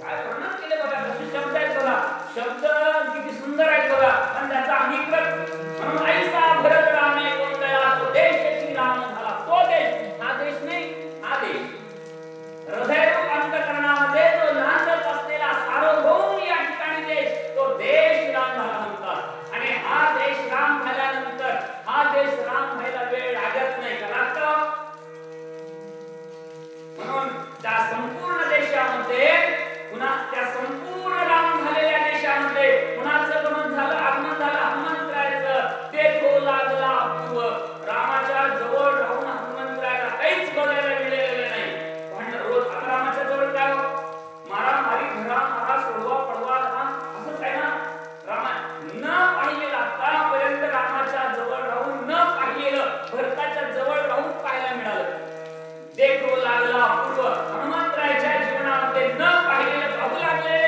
काय वर्णन केले बघा, कसे शब्द आहेत बघा, शब्द किती सुंदर आहेत बघा. आणि त्याचा अंगीकृत म्हणून ऐसा भरत रामे कोणत्या तो देश श्रीराम झाला. तो देश, हा देश नाही, हा देश हृदयरूप अंतःकरणामध्ये जो नांदत असलेला सार्वभौम या ठिकाणी देश, तो देश राम झाला म्हणतात. आणि हा देश राम झाल्यानंतर हा देश राम व्हायला वेळ लागत नाही का, लागतं. म्हणून त्या संपूर्ण देशामध्ये पुन्हा त्या संपूर्ण राम झालेल्या देशामध्ये कुणाचं गमन झालं, आगमन झालं हनुमंतरायाचं. ते तो लागला अपूर्व. रामाच्या जवळ राहून हनुमंतरायाला काहीच बघायला मिळालेलं नाही. पण रोज आता रामाच्या जवळ काय मारा मारी, घरा मारा, सोडवा पडवा असंच आहे ना. रामा न पाहिलेलं आतापर्यंत रामाच्या जवळ राहून न पाहिलेलं भरताच्या जवळ राहून पाहायला मिळालं. देखो लागला अपूर्व. हनुमंतरायाच्या जीवनामध्ये न पाहिलेलं पाहू लागले.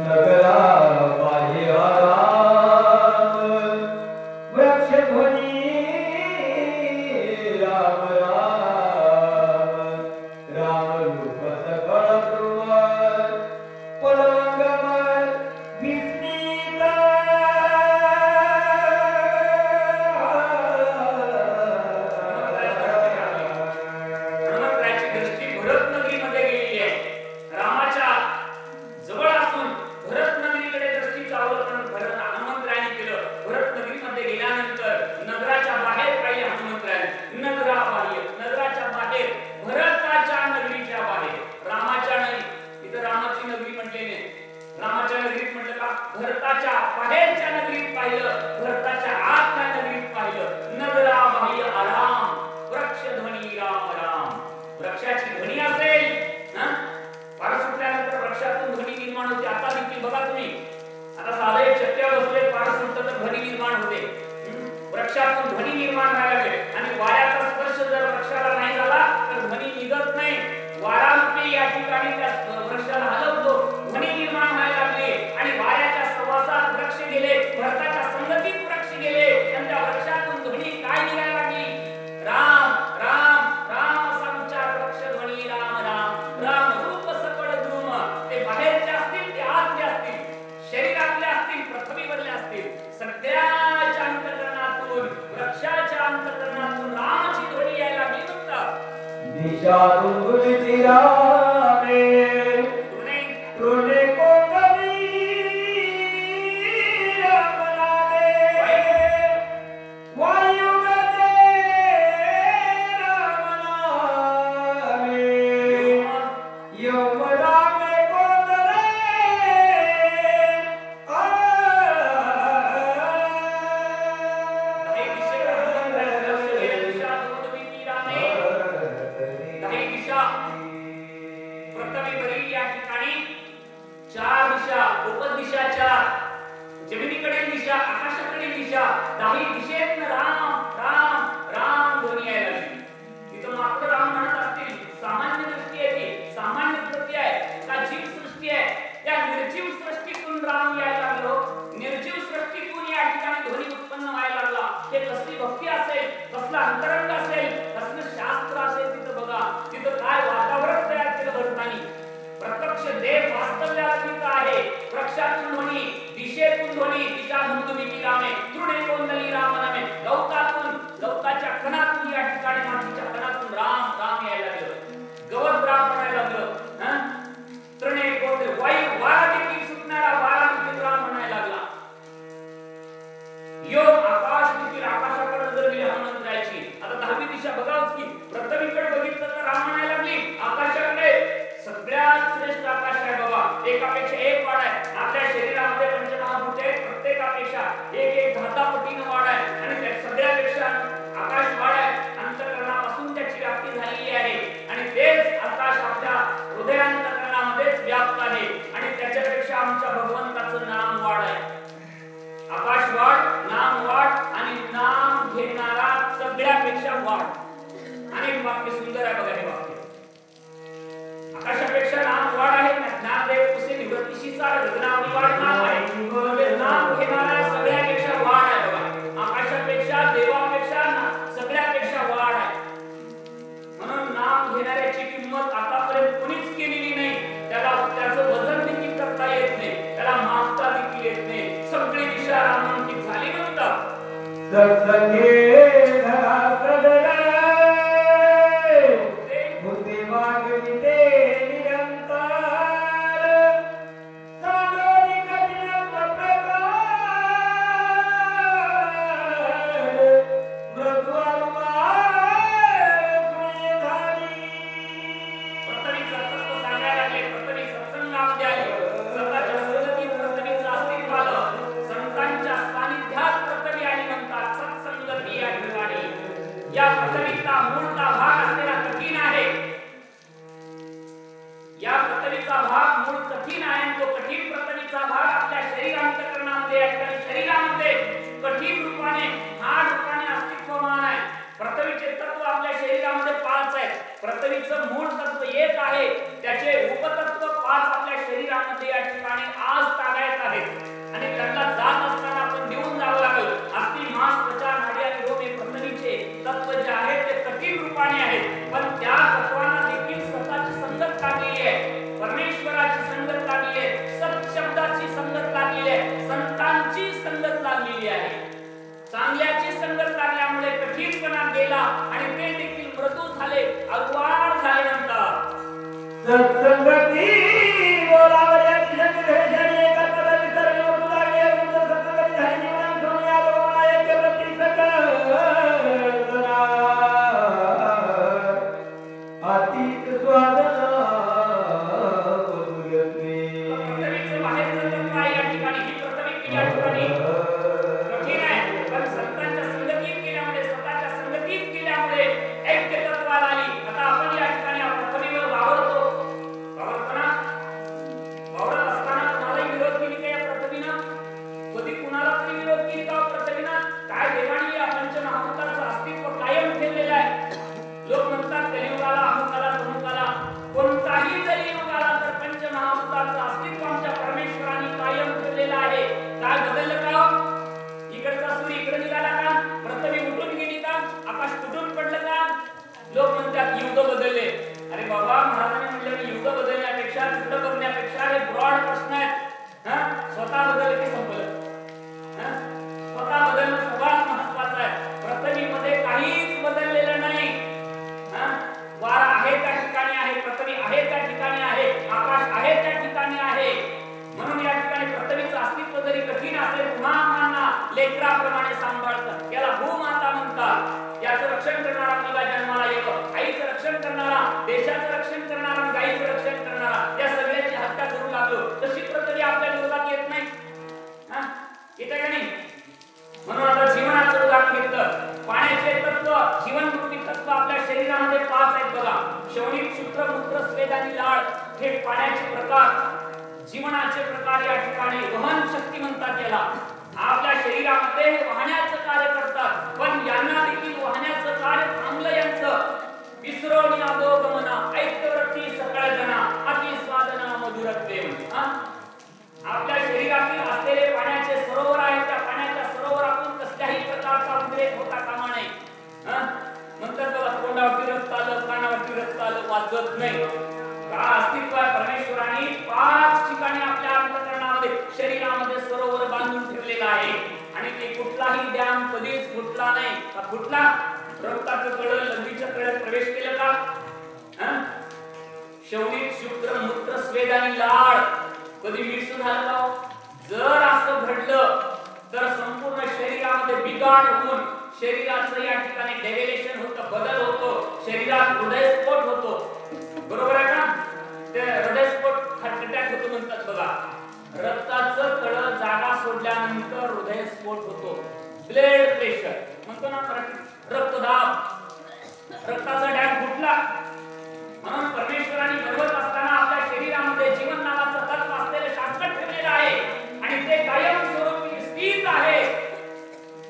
नगरा बाह्य राम वृक्ष ध्वनी राम राम राम रूप सकळ ध्रुव पलंगमय विस्मित हनुमंतरायाची दृष्टी भरत नगरीमध्ये गेलेली आहे. रामाच्या जवळ असून भरत नगरीकडे दृष्टीचं अवलोकन भरत हनुमंतरायाने केलं. भरत नगरीमध्ये गेल्यानंतर नगराच्या बाहेर पाहिले हनुमंतरायाने. नगराच्या बाहेर, भरताच्या नगरीच्या बाहेर, रामाच्या नाही, इथं रामाची नगरी म्हटले नाही. रामाच्या नगरीत म्हटलं का, भरताच्या बाहेरच्या नगरीत पाहिलं, भरताच्या आतल्या नगरीत पाहिलं. नगरा बाह्य आराम वृक्ष ध्वनी राम राम. वृक्षाची ध्वनी असेल, फार सुटल्यानंतर वृक्षातून ध्वनी निर्माण होते. आता देखील बघा तुम्ही, आता साधे एक चक्क्या बसले, फार सुटलं तर ध्वनी निर्माण होते. वृक्षातून ध्वनी निर्माण व्हायला लागले. आणि वाऱ्याचा स्पर्श जर वृक्षाला नाही झाला तर ध्वनी निघत नाही. वारारूपी या ठिकाणी त्या वृक्षाला हलवतो, ध्वनी निर्माण व्हायला लागले. आणि वाऱ्याच्या सहवासात वृक्ष गेले, भरताच्या संगतीत वृक्ष गेले. आणि त्या वृक्षातून ध्वनी काय निघायला लागली, राम राम राम असा उच्चार. वृक्ष ध्वनी राम राम राम रूप सकळ ध्रुव. ते बाहेरचे असतील, ते आतले असतील, शरीरातले असतील, पृथ्वीवरले असतील, सगळ्याच्या अंतःकरणातून, वृक्षाच्या अंतःकरणातून रामाची ध्वनी यायला लागली म्हणतात. दिशा गुरुची रामे तृणे कोकणी राम नामे वायुगते राम नामे यम रामे कोंदले चार दिशा, उपदिशा चार, जमिनीकडील दिशा, आकाशाकडील दिशा, दाही दिशेतनं राम राम राम ध्वनी यायला लागली. तिथं मात्र राम म्हणत असतील. सामान्य दृष्टी आहे ती, सामान्य कृती आहे का जीव सृष्टी आहे. त्या निर्जीव सृष्टीतून राम यायला लागलो. निर्जीव सृष्टीतून या ठिकाणी ध्वनी उत्पन्न व्हायला लागला. हे कसली भक्ती असेल, कसला अंतरंग असेल, कसलं शास्त्र असेल. तिथं बघा, तिथं काय वातावरण तयार केलं भरतानी. प्रत्यक्ष देव वास्तव्याला तिथं आहे. वृक्षातून ध्वनी, दिशेतून ध्वनी, दिशा धुमधुमी रामे तृणे कोंदली राम नामे. गवतातून, गवताच्या कणातून या ठिकाणी मातीच्या कणातून राम राम यायला लागलं. गवत राम म्हणायला लागलं. तृणे कोंदली, वायू वारा देखील सुटणारा वारा देखील राम म्हणायला लागला. योग आकाश देखील आकाशाकडे नजर गेली हनुमंतरायाची. आता दहावी दिशा बघाच की पृथ्वीकडे बघितलं तर राम म्हणायला लागली. आकाशाकडे सगळ्यात श्रेष्ठ आकाश आहे बाबा. एकापेक्षा एक वाढ आहे. आपल्या शरीरामध्ये पंचमहाभूत आहेत, प्रत्येकापेक्षा एक एक 10 पटीने वाढ आहे. आणि त्या सगळ्यापेक्षा आकाश वाढ आहे. अंतःकरणापासून त्याची व्याप्ती झालेली आहे. आणि तेच आकाश आपल्या हृदयांतःकरणामध्येच व्याप्त आहे. आणि त्याच्यापेक्षा आमच्या भगवंताचं नाम वाढ आहे. आकाश वाढ, नाम वाढ आणि नाम घेणारा सगळ्यापेक्षा वाढ. अनेक वाक्य सुंदर आहे बघा हे वाक्य. आकाशापेक्षा नाम वाढ आहे. ज्ञानदेव कुसे निवृत्तीशीचा गगनावरी वाढ नाम आहे. नाम घेणारा सगळ्यापेक्षा वाढ आहे बघा. आकाशापेक्षा देवा सत्संगे धरा सगळे होते मागविते निरंतर साधोनी कठीण प्रकार मृदु प्रथमीचं तत्व सांगायला लागले. प्रथमी सत्संगामध्ये आले. स्वतःच्या संगतीत प्रथमीचं अस्तित्व आलं. संतांच्या सानिध्यात प्रथमी आली म्हणतात. सत्संगती या ठिकाणी या प्रथमीचा मूळचा भाग असलेला कठीण आहे. या प्रथमीचा भाग मूळ कठीण आहे. तो कठीण प्रथमीचा भाग आपल्या शरीरांतकरणामध्ये या ठिकाणी शरीरामध्ये कठीण रूपाने हाड रूपाने अस्तित्वमान आहे. प्रथमीचे तत्व आपल्या शरीरामध्ये 5 आहेत. प्रथमीचं मूळ तत्व 1 आहे. त्याचे उपतत्व 5 आपल्या शरीरामध्ये या ठिकाणी आज तागायत आहेत आणि त्यांना जात असताना आपण देऊन जावं लागेल. अस्थि मांस त्वचा नाडी आणि रोम हे प्रथमीचे तत्व जे आहेत ते कठीण रूपाने आहेत. पण त्या तत्वांना देखील स्वतःची संगत लागलेली आहे. परमेश्वराची संगत लागलेली आहे. सत्शब्दाची संगत लागलेली आहे. संतांची संगत लागलेली आहे. चांगल्याची संगत लागल्यामुळे कठीणपणा गेला आणि ते देखील मृदू झाले, अगवार झाले म्हणतात. सत्संगती बोलावल्या दिशेने घडल्याने एका पदाची सर्व मृदू लागले. मृदू सत्संगती झाली जीवनात सोनिया दोघांना ऐक्य प्रति सकलजना अतीत स्वादना वधुयते. प्रथमीचं बाहेरचं तत्व आहे या ठिकाणी. ही प्रथमी या ठिकाणी कठीण आहे. पण संतांच्या संगतीत केल्यामुळे स्वतःच्या संगतीत केल्यामुळे ऐक्य तत्वाला आली. आता आपण या ठिकाणी प्रथमीवर वावरतो. वावरत असताना कुणालाही विरोध केली का या प्रथमीनं? कधी कुणाला तरी विरोध केली का प्रथमीनं? काय देवाने या पंचमहाभूताचं अस्तित्व कायम ठेवलेलं आहे. लोक म्हणतात कलियुगाला अमुकाला तमुकाला कोणताही जरी युग आला तर पंचमहाभूताचं अस्तित्व आमच्या परमेश्वराने कायम ठेवलेलं आहे. काय बदललं का? इकडचा सूर्य इकडे निघाला का? प्रथमी उठून गेली का? आकाश तुटून पडलं का? लोक म्हणतात युग बदलले. अरे बाबा, महाराजांनी म्हटलं युग बदलण्यापेक्षा तिकडे बघण्यापेक्षा हे ब्रॉड प्रश्न आहेत. स्वतः बदललं की संपलं? स्वतः बदलणं सर्वात महत्वाचं आहे. प्रथमीमध्ये काहीच बदललेलं नाही. वारा आहे त्या ठिकाणी आहे. प्रथमी आहे त्या ठिकाणी आहे. आकाश आहे त्या ठिकाणी आहे. म्हणून या ठिकाणी प्रथमीचं अस्तित्व जरी कठीण असेल, महामाना लेकराप्रमाणे सांभाळतात. याला भूमाता म्हणतात. याचं रक्षण करणारा मुलगा जन्माला येतो. आईचं रक्षण करणारा, देशाचं रक्षण करणारा, गाईचं रक्षण करणारा, या सगळ्याची हत्या करू लागलो. तशी प्रथमी आपल्या विरोधात येत नाही. येते का नाही? म्हणून आता जीवनाचं उदाहरण घेतलं. पाण्याचे तत्व, जीवनरूपी तत्व आपल्या शरीरामध्ये 5 आहेत बघा. शौनिक, शुक्र, मूत्र, स्वेद आणि लाळ हे पाण्याचे प्रकार, जीवनाचे प्रकार या ठिकाणी वहन शक्ती म्हणतात याला. आपल्या शरीरामध्ये वाहण्याचं कार्य करतात. पण यांना देखील वाहण्याचं कार्य थांबलं यांचं. विसरोनी अधोगमना ऐक्यवृत्ती सकळ जना अति स्वादना मधुर प्रेम. आपल्या शरीरातील असलेले पाण्याचे सरोवर आहेत. त्या पाण्याच्या सरोवरातून कसल्याही प्रकारचा उद्रेक होता कामा नये. म्हणतात बघा, तोंडावरती रक्त आलं, कानावरती रक्त आलं, वाचत नाही. का अस्तित्व आहे? परमेश्वराने 5 ठिकाणी आपल्या अंतःकरणामध्ये शरीरामध्ये सरोवर बांधून ठेवलेलं आहे आणि ते कुठलाही डॅम कधीच फुटला नाही. का फुटला? रक्ताचं कळं लघवीच्या कळ्यात प्रवेश केलं का? शौनिक, शुक्र, मूत्र, स्वेद आणि लाळ कधी मिक्स झालं का? जर असं घडलं तर संपूर्ण शरीरामध्ये बिघाड होऊन शरीराचं या ठिकाणी डेव्हिएशन होतं, बदल होतो. शरीरात हृदयस्फोट होतो. बरोबर आहे का? ते हृदयस्फोट हार्ट अटॅक होतो म्हणतात बघा. रक्ताचं कळं जागा सोडल्यानंतर हृदयस्फोट होतो. ब्लड प्रेशर म्हणतो ना रक्तदाब, रक्ताचा डॅम फुटला. म्हणून परमेश्वराने घडवत असताना आपल्या शरीरामध्ये जीवन नावाचं तत्व असलेलं शास्त्र ठेवलेलं आहे आणि ते कायमस्वरूपी स्थित आहे.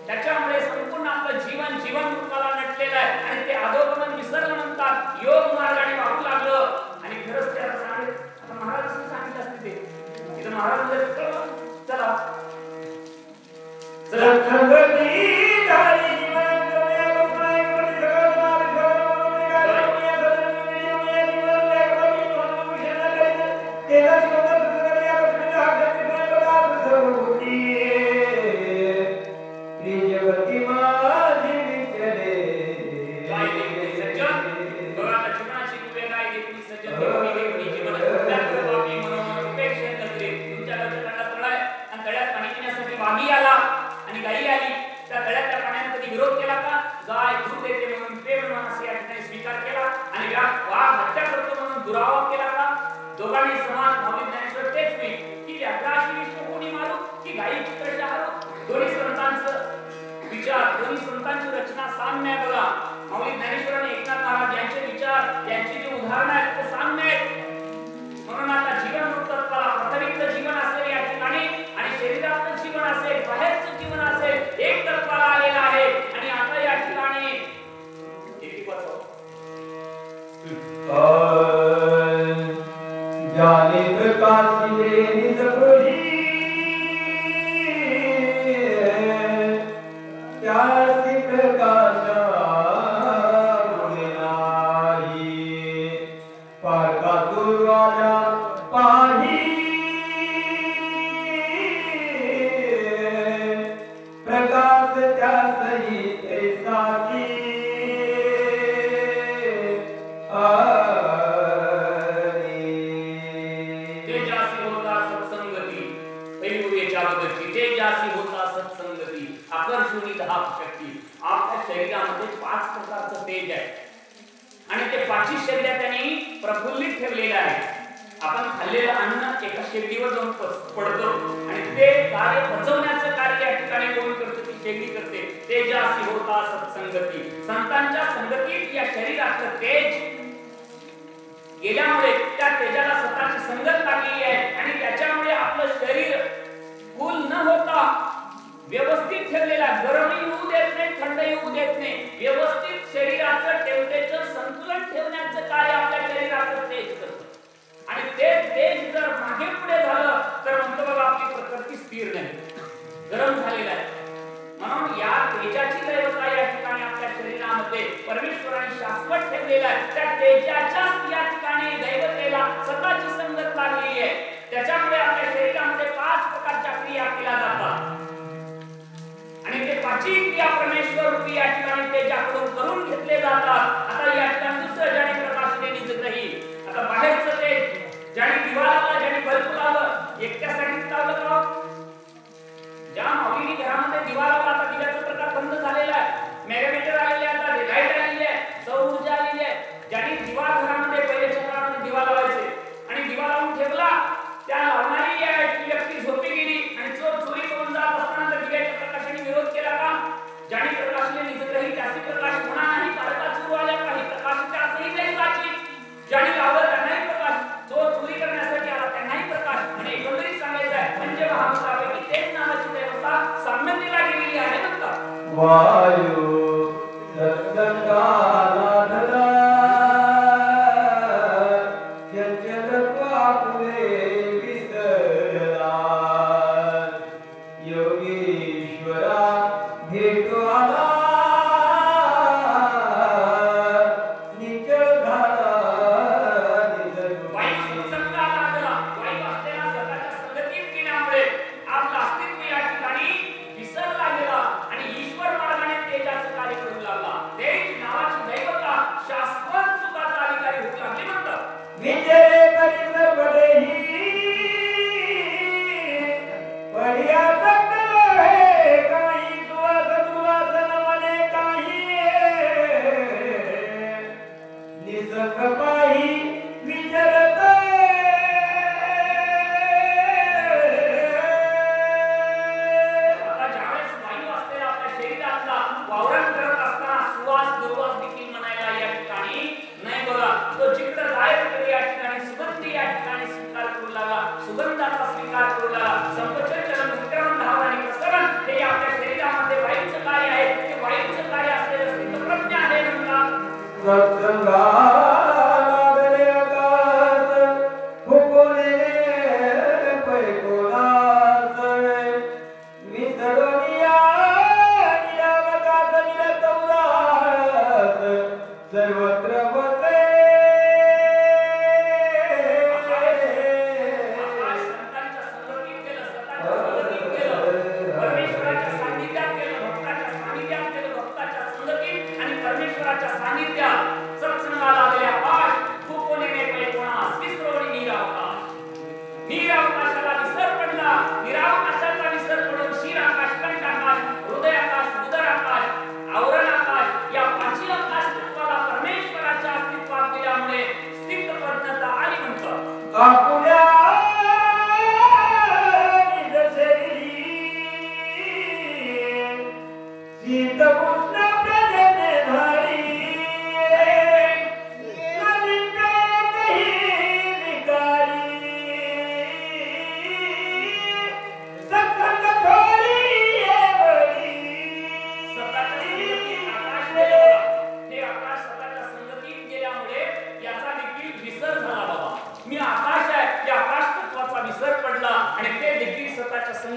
त्याच्यामुळे संपूर्ण आपलं जीवन जीवन रूपाला नटलेलं आहे आणि ते अधोगमन विसरलं म्हणतात. योग मार्गाने वाहू लागलं आणि खरंच त्याला सांगितलं. आता महाराजांनी सांगितलं असते ते इथं महाराज चला सत्संगती झाली विरोध केला का? गाय दूध देते म्हणून प्रेम मानस या ठिकाणी स्वीकार केला आणि वाघ हत्या करतो म्हणून दुरावा केला का? दोघांनी समान भावी ज्ञानेश्वर तेच मी की व्याघ्राशी विष्णू कोणी मारू की गायीची कशा हारू. दोन्ही संतांचं विचार, दोन्ही संतांची रचना साम्य आहे बघा. माऊली ज्ञानेश्वर आणि एकनाथ महाराज यांचे विचार, यांची जी उदाहरणं आहेत ते साम्य आहेत. म्हणून आता जीवन मुक्तत्वाला प्राथमिक जीवन असेल या ठिकाणी आणि शरीरातलं जीवन असेल, बाहेरचं जीवन असेल, एक तत्वाला आलेला आहे. आणि आता या ठिकाणी किती बचाव ज्ञानी प्रकाशिले निज प्रभी त्यासी प्रकाशा गुणे नाही पारका दुर्वाजा पाही प्रकाश त्यासही ऐसाची आकर्षणी धाक शक्ती. आपल्या शरीरामध्ये 5 प्रकारचं तेज आहे आणि ते 5ही शरीरात त्यांनी प्रफुल्लित ठेवलेलं आहे. आपण खाल्लेलं अन्न एका शेगडीवर जाऊन पडतो आणि ते कार्य पचवण्याचं कार्य या ठिकाणी कोण करते? ती शेगडी करते. तेजासी होता सत्संगती. संतांच्या संगतीत या शरीराचं तेज गेल्यामुळे त्या तेजाला स्वतःची संगत लागलेली आहे आणि त्याच्यामुळे आपलं शरीर फुल न होता व्यवस्थित ठेवलेला, गरमही होऊ देत नाही, थंडही होऊ देत नाही, व्यवस्थित शरीराचं टेम्परेचर संतुलन ठेवण्याचं कार्य आपल्या शरीराचं तेज करतं. आणि ते तेज जर मागे पुढे झालं तर म्हणतो बघा आपली प्रकृती स्थिर नाही, गरम झालेला आहे. म्हणून या तेजाची दैवता या ठिकाणी आपल्या शरीरामध्ये परमेश्वराने शाश्वत ठेवलेला आहे. त्या तेजाच्याच या ठिकाणी दैवतेला स्वतःची संगत लागलेली आहे. त्याच्यामुळे आपल्या शरीरामध्ये 5 प्रकारच्या क्रिया केल्या जातात आणि ते 5ही क्रिया परमेश्वर रूपी या ठिकाणी तेजाकडून करून घेतले जातात. आता या ठिकाणी दुसरं ज्याने प्रकाशने निजत नाही. आता बाहेरचं तेज ज्याने दिवा लावला, ज्याने बल्ब लावलं, एकट्यासाठी लावलं का? ज्या माऊलीने घरामध्ये दिवा लावला, आता दिव्याचा प्रकार बंद झालेला आहे, मॅग्नेटर आलेले आहे, आता लाईट आलेली आहे, सौर ऊर्जा आलेली आहे. ज्याने दिवा घरामध्ये पहिल्याच्या काळामध्ये दिवा लावायचे आणि दिवा लावून ठेवला, त्या लावणारी व्यक्ती झोपी गेली आणि चोरी करून जात असताना दिव्याच्या प्रकाशाने विरोध केला का? ज्याने प्रकाशने निजत नाही त्याचे प्रकाश होणार नाही, तारका सुरू आल्या काही प्रकाशाच्या असंही नाही साची. ज्याने लावलं त्यांनाही प्रकाश, जो चोरी करण्यासाठी आला त्यांनाही प्रकाश. आणि एकंदरीत सांगायचं आहे पंचमहाभूतापैकी तेज नावाची देवता साम्यतेला गेलेली आहे म्हणतात. वायू सत्संगाला धरा परमेश्वराच्या सानिध्यात सत्संग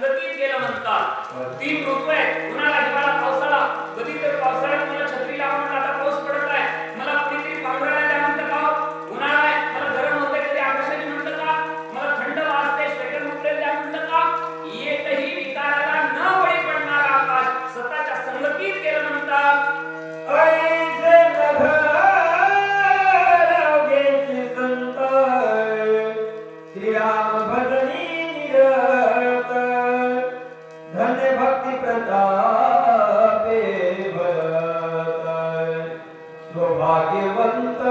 संगतीत गेलं म्हणतात. 3 ऋतू आहेत, उन्हाळा, हिवाळा, पावसाळा. कधी तर पावसाळ्यात मला छत्री लावून आता पाऊस पडत आहे, मला कुणीतरी पांघरायला द्या म्हणतं का? उन्हाळा आहे, मला गरम होतंय, कधी आकाशाने म्हणतं का? मला थंड वाजते, स्वेटर मुकलेलं द्या म्हणतं का? एकही विकाराला न बळी पडणारा आकाश स्वतःच्या संगतीत गेलं म्हणतात. ऐसे नभरावगेची संत श्रीराम भजनी निरत धन्य भक्ती प्रतापे भरत सौभाग्यवंत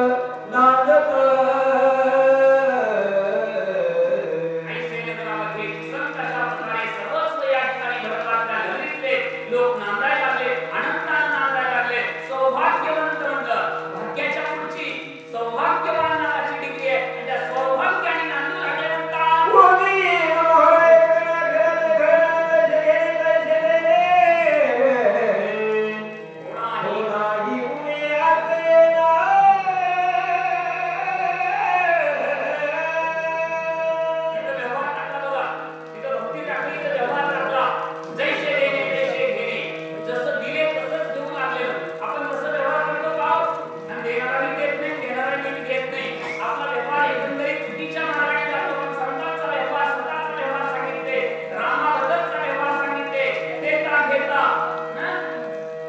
नांदत ऐसे नगरामध्ये संत अशा प्रकारे सर्वस्व या ठिकाणी भरतातल्या नगरीतले लोक नांदायला लागले, आनंदाने नांदायला लागले. सौभाग्यवंत म्हणलं, भाग्याच्या पुढची सौभाग्यवान नावाची डिग्री आहे, आणि त्या सौभाग्याने नांदू लागले म्हणतात. कोणी मोहरे घरात घरात जगे तैसे कोणाही उणे असेना तिथं व्यवहार टाकला बघा, तिथं भक्ती टाकली तर व्यवहार टाकला. जैसे देणे तैसे घेणे, जसं दिले तसंच देऊ लागले. आपण कसं व्यवहार करतो का? आणि देणाराही देत नाही, घेणाराही देत नाही. आपला व्यवहार एकंदरीत चुकीच्या मार्गाने जातो. पण संतांचा व्यवहार, स्वतःचा व्यवहार सांगितले, रामाबद्दलचा व्यवहार सांगितले, देता घेता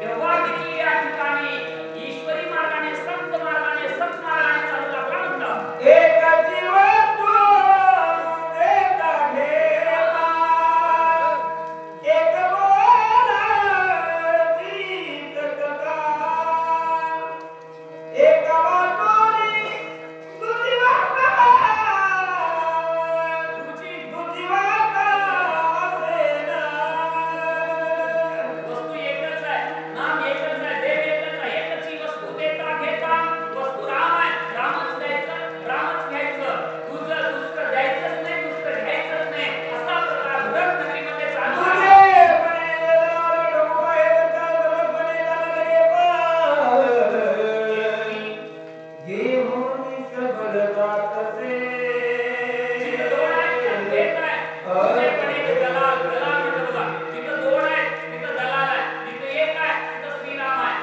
व्यवहार देखील या ठिकाणी ईश्वरी मार्गाने, संत मार्गाने, सत् मार्गाने चालू लागला म्हणतात. एकाची वस्तू देता घेता एक बोलाची तकता एका वाटोरी तुझी वाटा असेना वस्तू एकच आहे, नाम एकच आहे, देव एकच आहे. एकच ही वस्तू देता घेता. वस्तू राम आहे, रामच द्यायचं, रामच घ्यायचं. तुझं दुसरं द्यायचंच नाही, दुसरं घ्यायचंच नाही. असा प्रकार भरत नगरीमध्ये चालू आहे. तुझे पणे डोंबाय समजपणे लागले घेऊन सबळ जातसे तिथं दोन आहेत, त्यात एक आहे. तुझेपणे एक दलाल, दलाल म्हणतो बघा. तिथं दोन आहेत, तिथं दलाल आहे. तिथं एक आहे, तिथं श्रीराम आहे.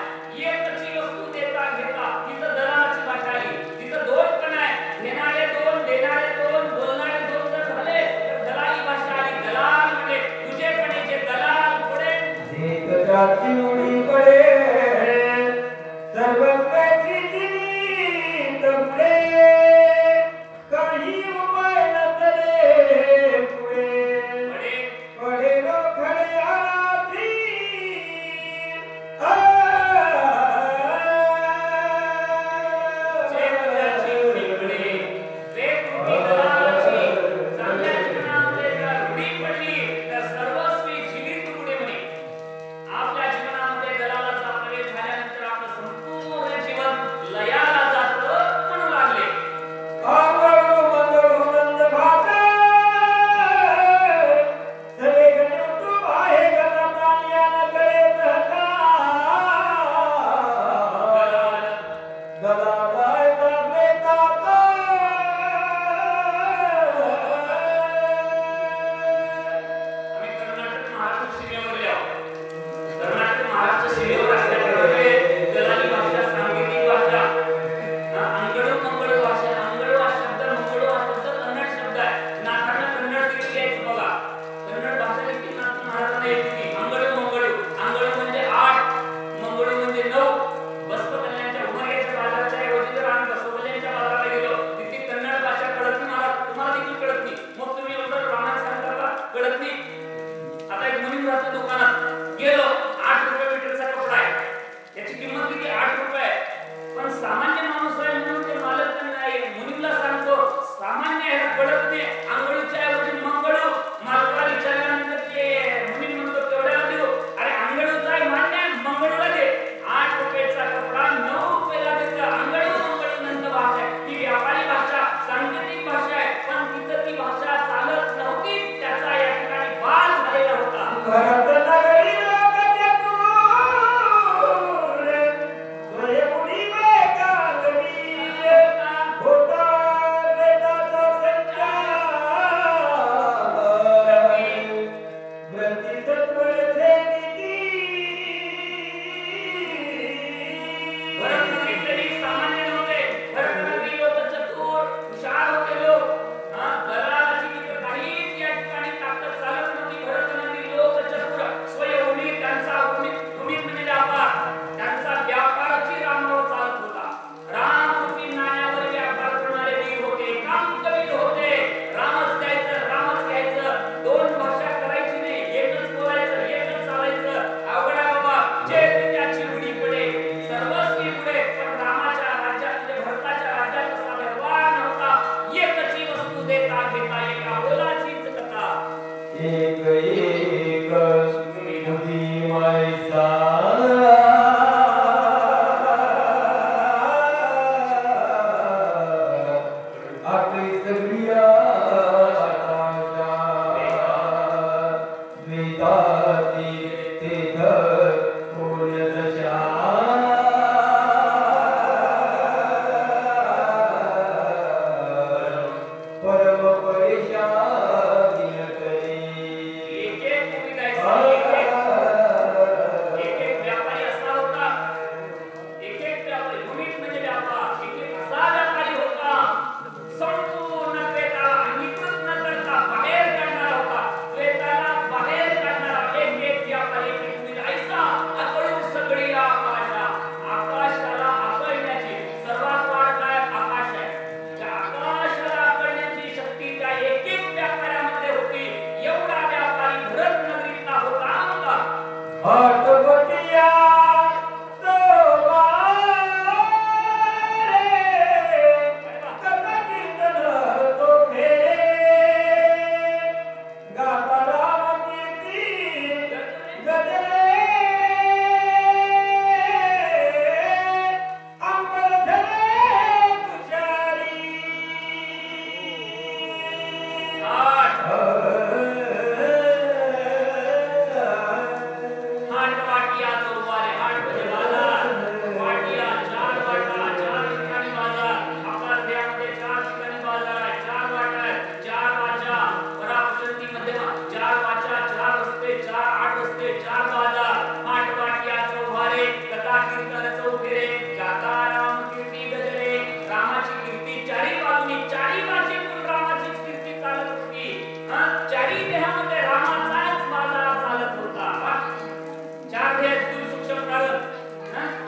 एकची वस्तू देता घेता, तिथं दलालाची भाषा आली. तिथं दोन पण आहे, घेणारे दोन, देणारे दोन, बोलणारे दोन जर झाले तर दलाली भाषा आली. दलाल म्हणजे तुझेपणीचे दलाल पुढे एक जाती उडी पडे सर्व पैसी जीत पुढे काही उपाय नसले पुढे पुढे पडे खडे आराधी चेतनाची उडी पडली, वेगवेगळी दलालाची चांगल्या जीवनामध्ये जर उडी पडली तर सर्वस्वी जीवित पुढे म्हणे. आपल्या जीवनामध्ये दलालाचा प्रवेश झाल्यानंतर आपलं संपूर्ण जीवन लयाला जातं म्हणू लागले. आंगळू मंगळू नंद भाता सगळे गणित आहे गणा प्राण्याला गळे सहसा दलाल दलालाय बेताचा आम्ही कर्नाटक महाराष्ट्र सीमेवर गेलो. कर्नाटक महाराष्ट्र सीमेवर असल्यामुळे दलाली भाषा, सांकेतिक भाषा, अंगडू मंगळू भाषा. अंगडू हा शब्द, मंगळू हा शब्द कन्नड शब्द आहे. नाथांना कन्नड देखील यायचं बघा. कन्नड भाषा देखील नाथ महाराजांना येते. अंगडू मंगळू, अंगडू म्हणजे 8, मंगळू म्हणजे 9. बसवकल्याणच्या उमरग्याच्या बाजाराच्या ऐवजी जर आम्ही बसवकल्याणच्या बाजाराला गेलो, तिथे कन्नड भाषा कळत नाही मला, तुम्हाला देखील कळत नाही. मग तुम्ही एवढं रामायण सांगता का? कळत नाही. आता एक मुलीम राहतो दुकानात गेलो, 8 रुपये मीटरचा कपडा आहे. याची किंमत किती? 8 रुपये. पण सामान्य माणूस आहे म्हणून ते मालक नाही, मुलीला सांगतो सामान्य आहे, कळत नाही. अंगळूच्या ऐवजी मंगळू. मालकाला विचारल्यानंतर ते मुली म्हणतो केवढ्याला देऊ? अरे अंगळूचा आहे मान्य आहे, मंगळूला दे. 8 रुपयाचा कपडा 9 रुपयाला देतं. अंगळू मंगळू नंद भाषा आहे. ही व्यापारी भाषा, सांकेतिक भाषा आहे. पण तिथं ती भाषा चालत नव्हती. त्याचा या ठिकाणी बाल झालेला होता. भरत नगरी लोक चतुर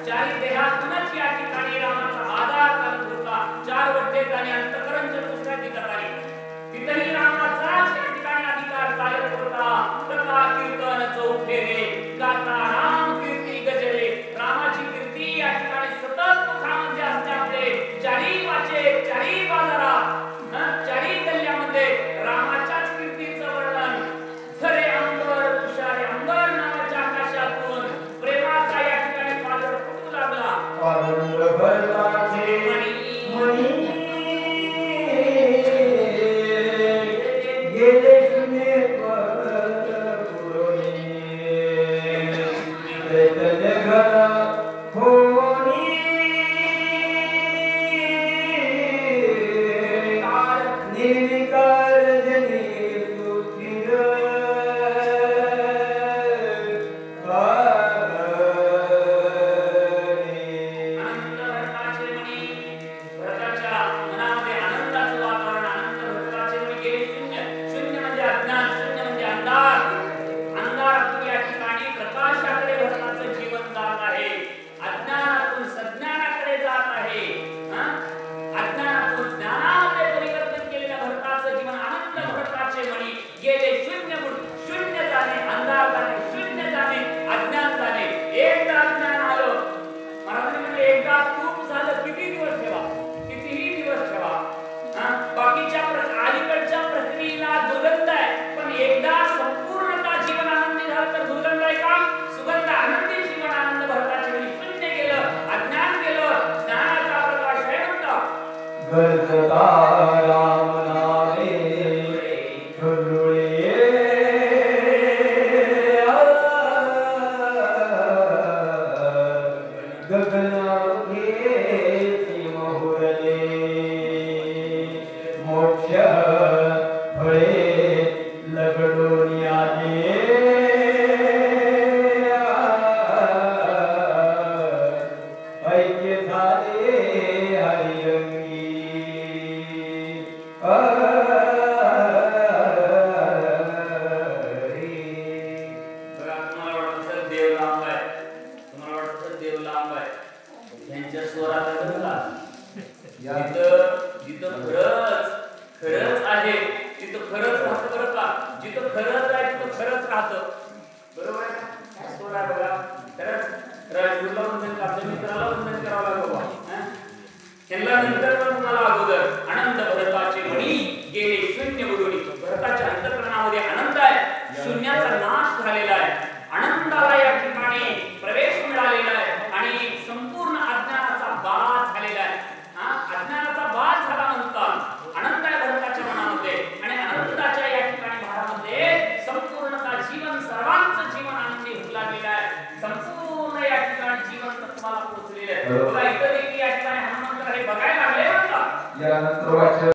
चारी देहातूनच या ठिकाणी रामाचा आधार चालत होता. चार वड्डेत आणि अंतःकरण चतुष्टय ठिकाणी तिथेही रामाचाच या ठिकाणी अधिकार चालत होता. कथा कीर्तन चौफेरे गाता राम कीर्ती गजरे. रामाची कीर्ती या ठिकाणी सतत मुखामध्ये असते. आपले चारी वाचे चारी बाजारात चारी गल्ल्यामध्ये रामाच्याच कीर्तीचं वर्णन. झरे अंबर तुषारे अंबर नावाच्या आकाशातून प्रेमाचा या ठिकाणी पाजर फुटू लागला. पांडुरंग भरताचे मणी गेले शून्य परत पुरोणी. चैतन्य घन होणी निर्विकार जनी सुखीर. अनंत भरताचे मणी भरताच्या मनामध्ये आनंदाचं वातावरण. अनंत भरताचे मणी गेले शून्य. शून्य म्हणजे अज्ञान, शून्य म्हणजे अंधार. अंधारातून या ठिकाणी प्रकाशाकडे भरताचं जीवन जात आहे. अज्ञानातून सज्ञानाकडे जात आहे. अज्ञानातून ज्ञानाकडे परिवर्तन केलेल्या भरताचं जीवन. अनंत भरताचे मणी गेले शून्य. शून्य जाणे, अंधार जाणे, शून्य जाणे, अज्ञान जाणे. एकदा अज्ञान आलं, महाराज म्हणजे एकदा तूप झालं किती दिवस ठेवा, कितीही दिवस ठेवा. बाकीच्या अलीकडच्या प्रक्रियेला दुर्गंध आहे, पण एकदा संपूर्णता जीवन आनंदी झालं तर दुर्गंध आहे का? सुगंध आनंदी जीवन आनंद भरताचे मणी. शून्य गेलं, अज्ञान गेलं, ज्ञानाचा प्रकाश आहे म्हणता. गरजता राम नामे फुलुळे. गगना घेती मोहरले. मोक्ष फळे लगडून आले. ऐक्य झाले हरिरंगी. आनंद भरताचे मणी गेले शून्य बुडून. भरताच्या अंतःकरणामध्ये आनंद आहे. शून्याचा नाश झालेला आहे.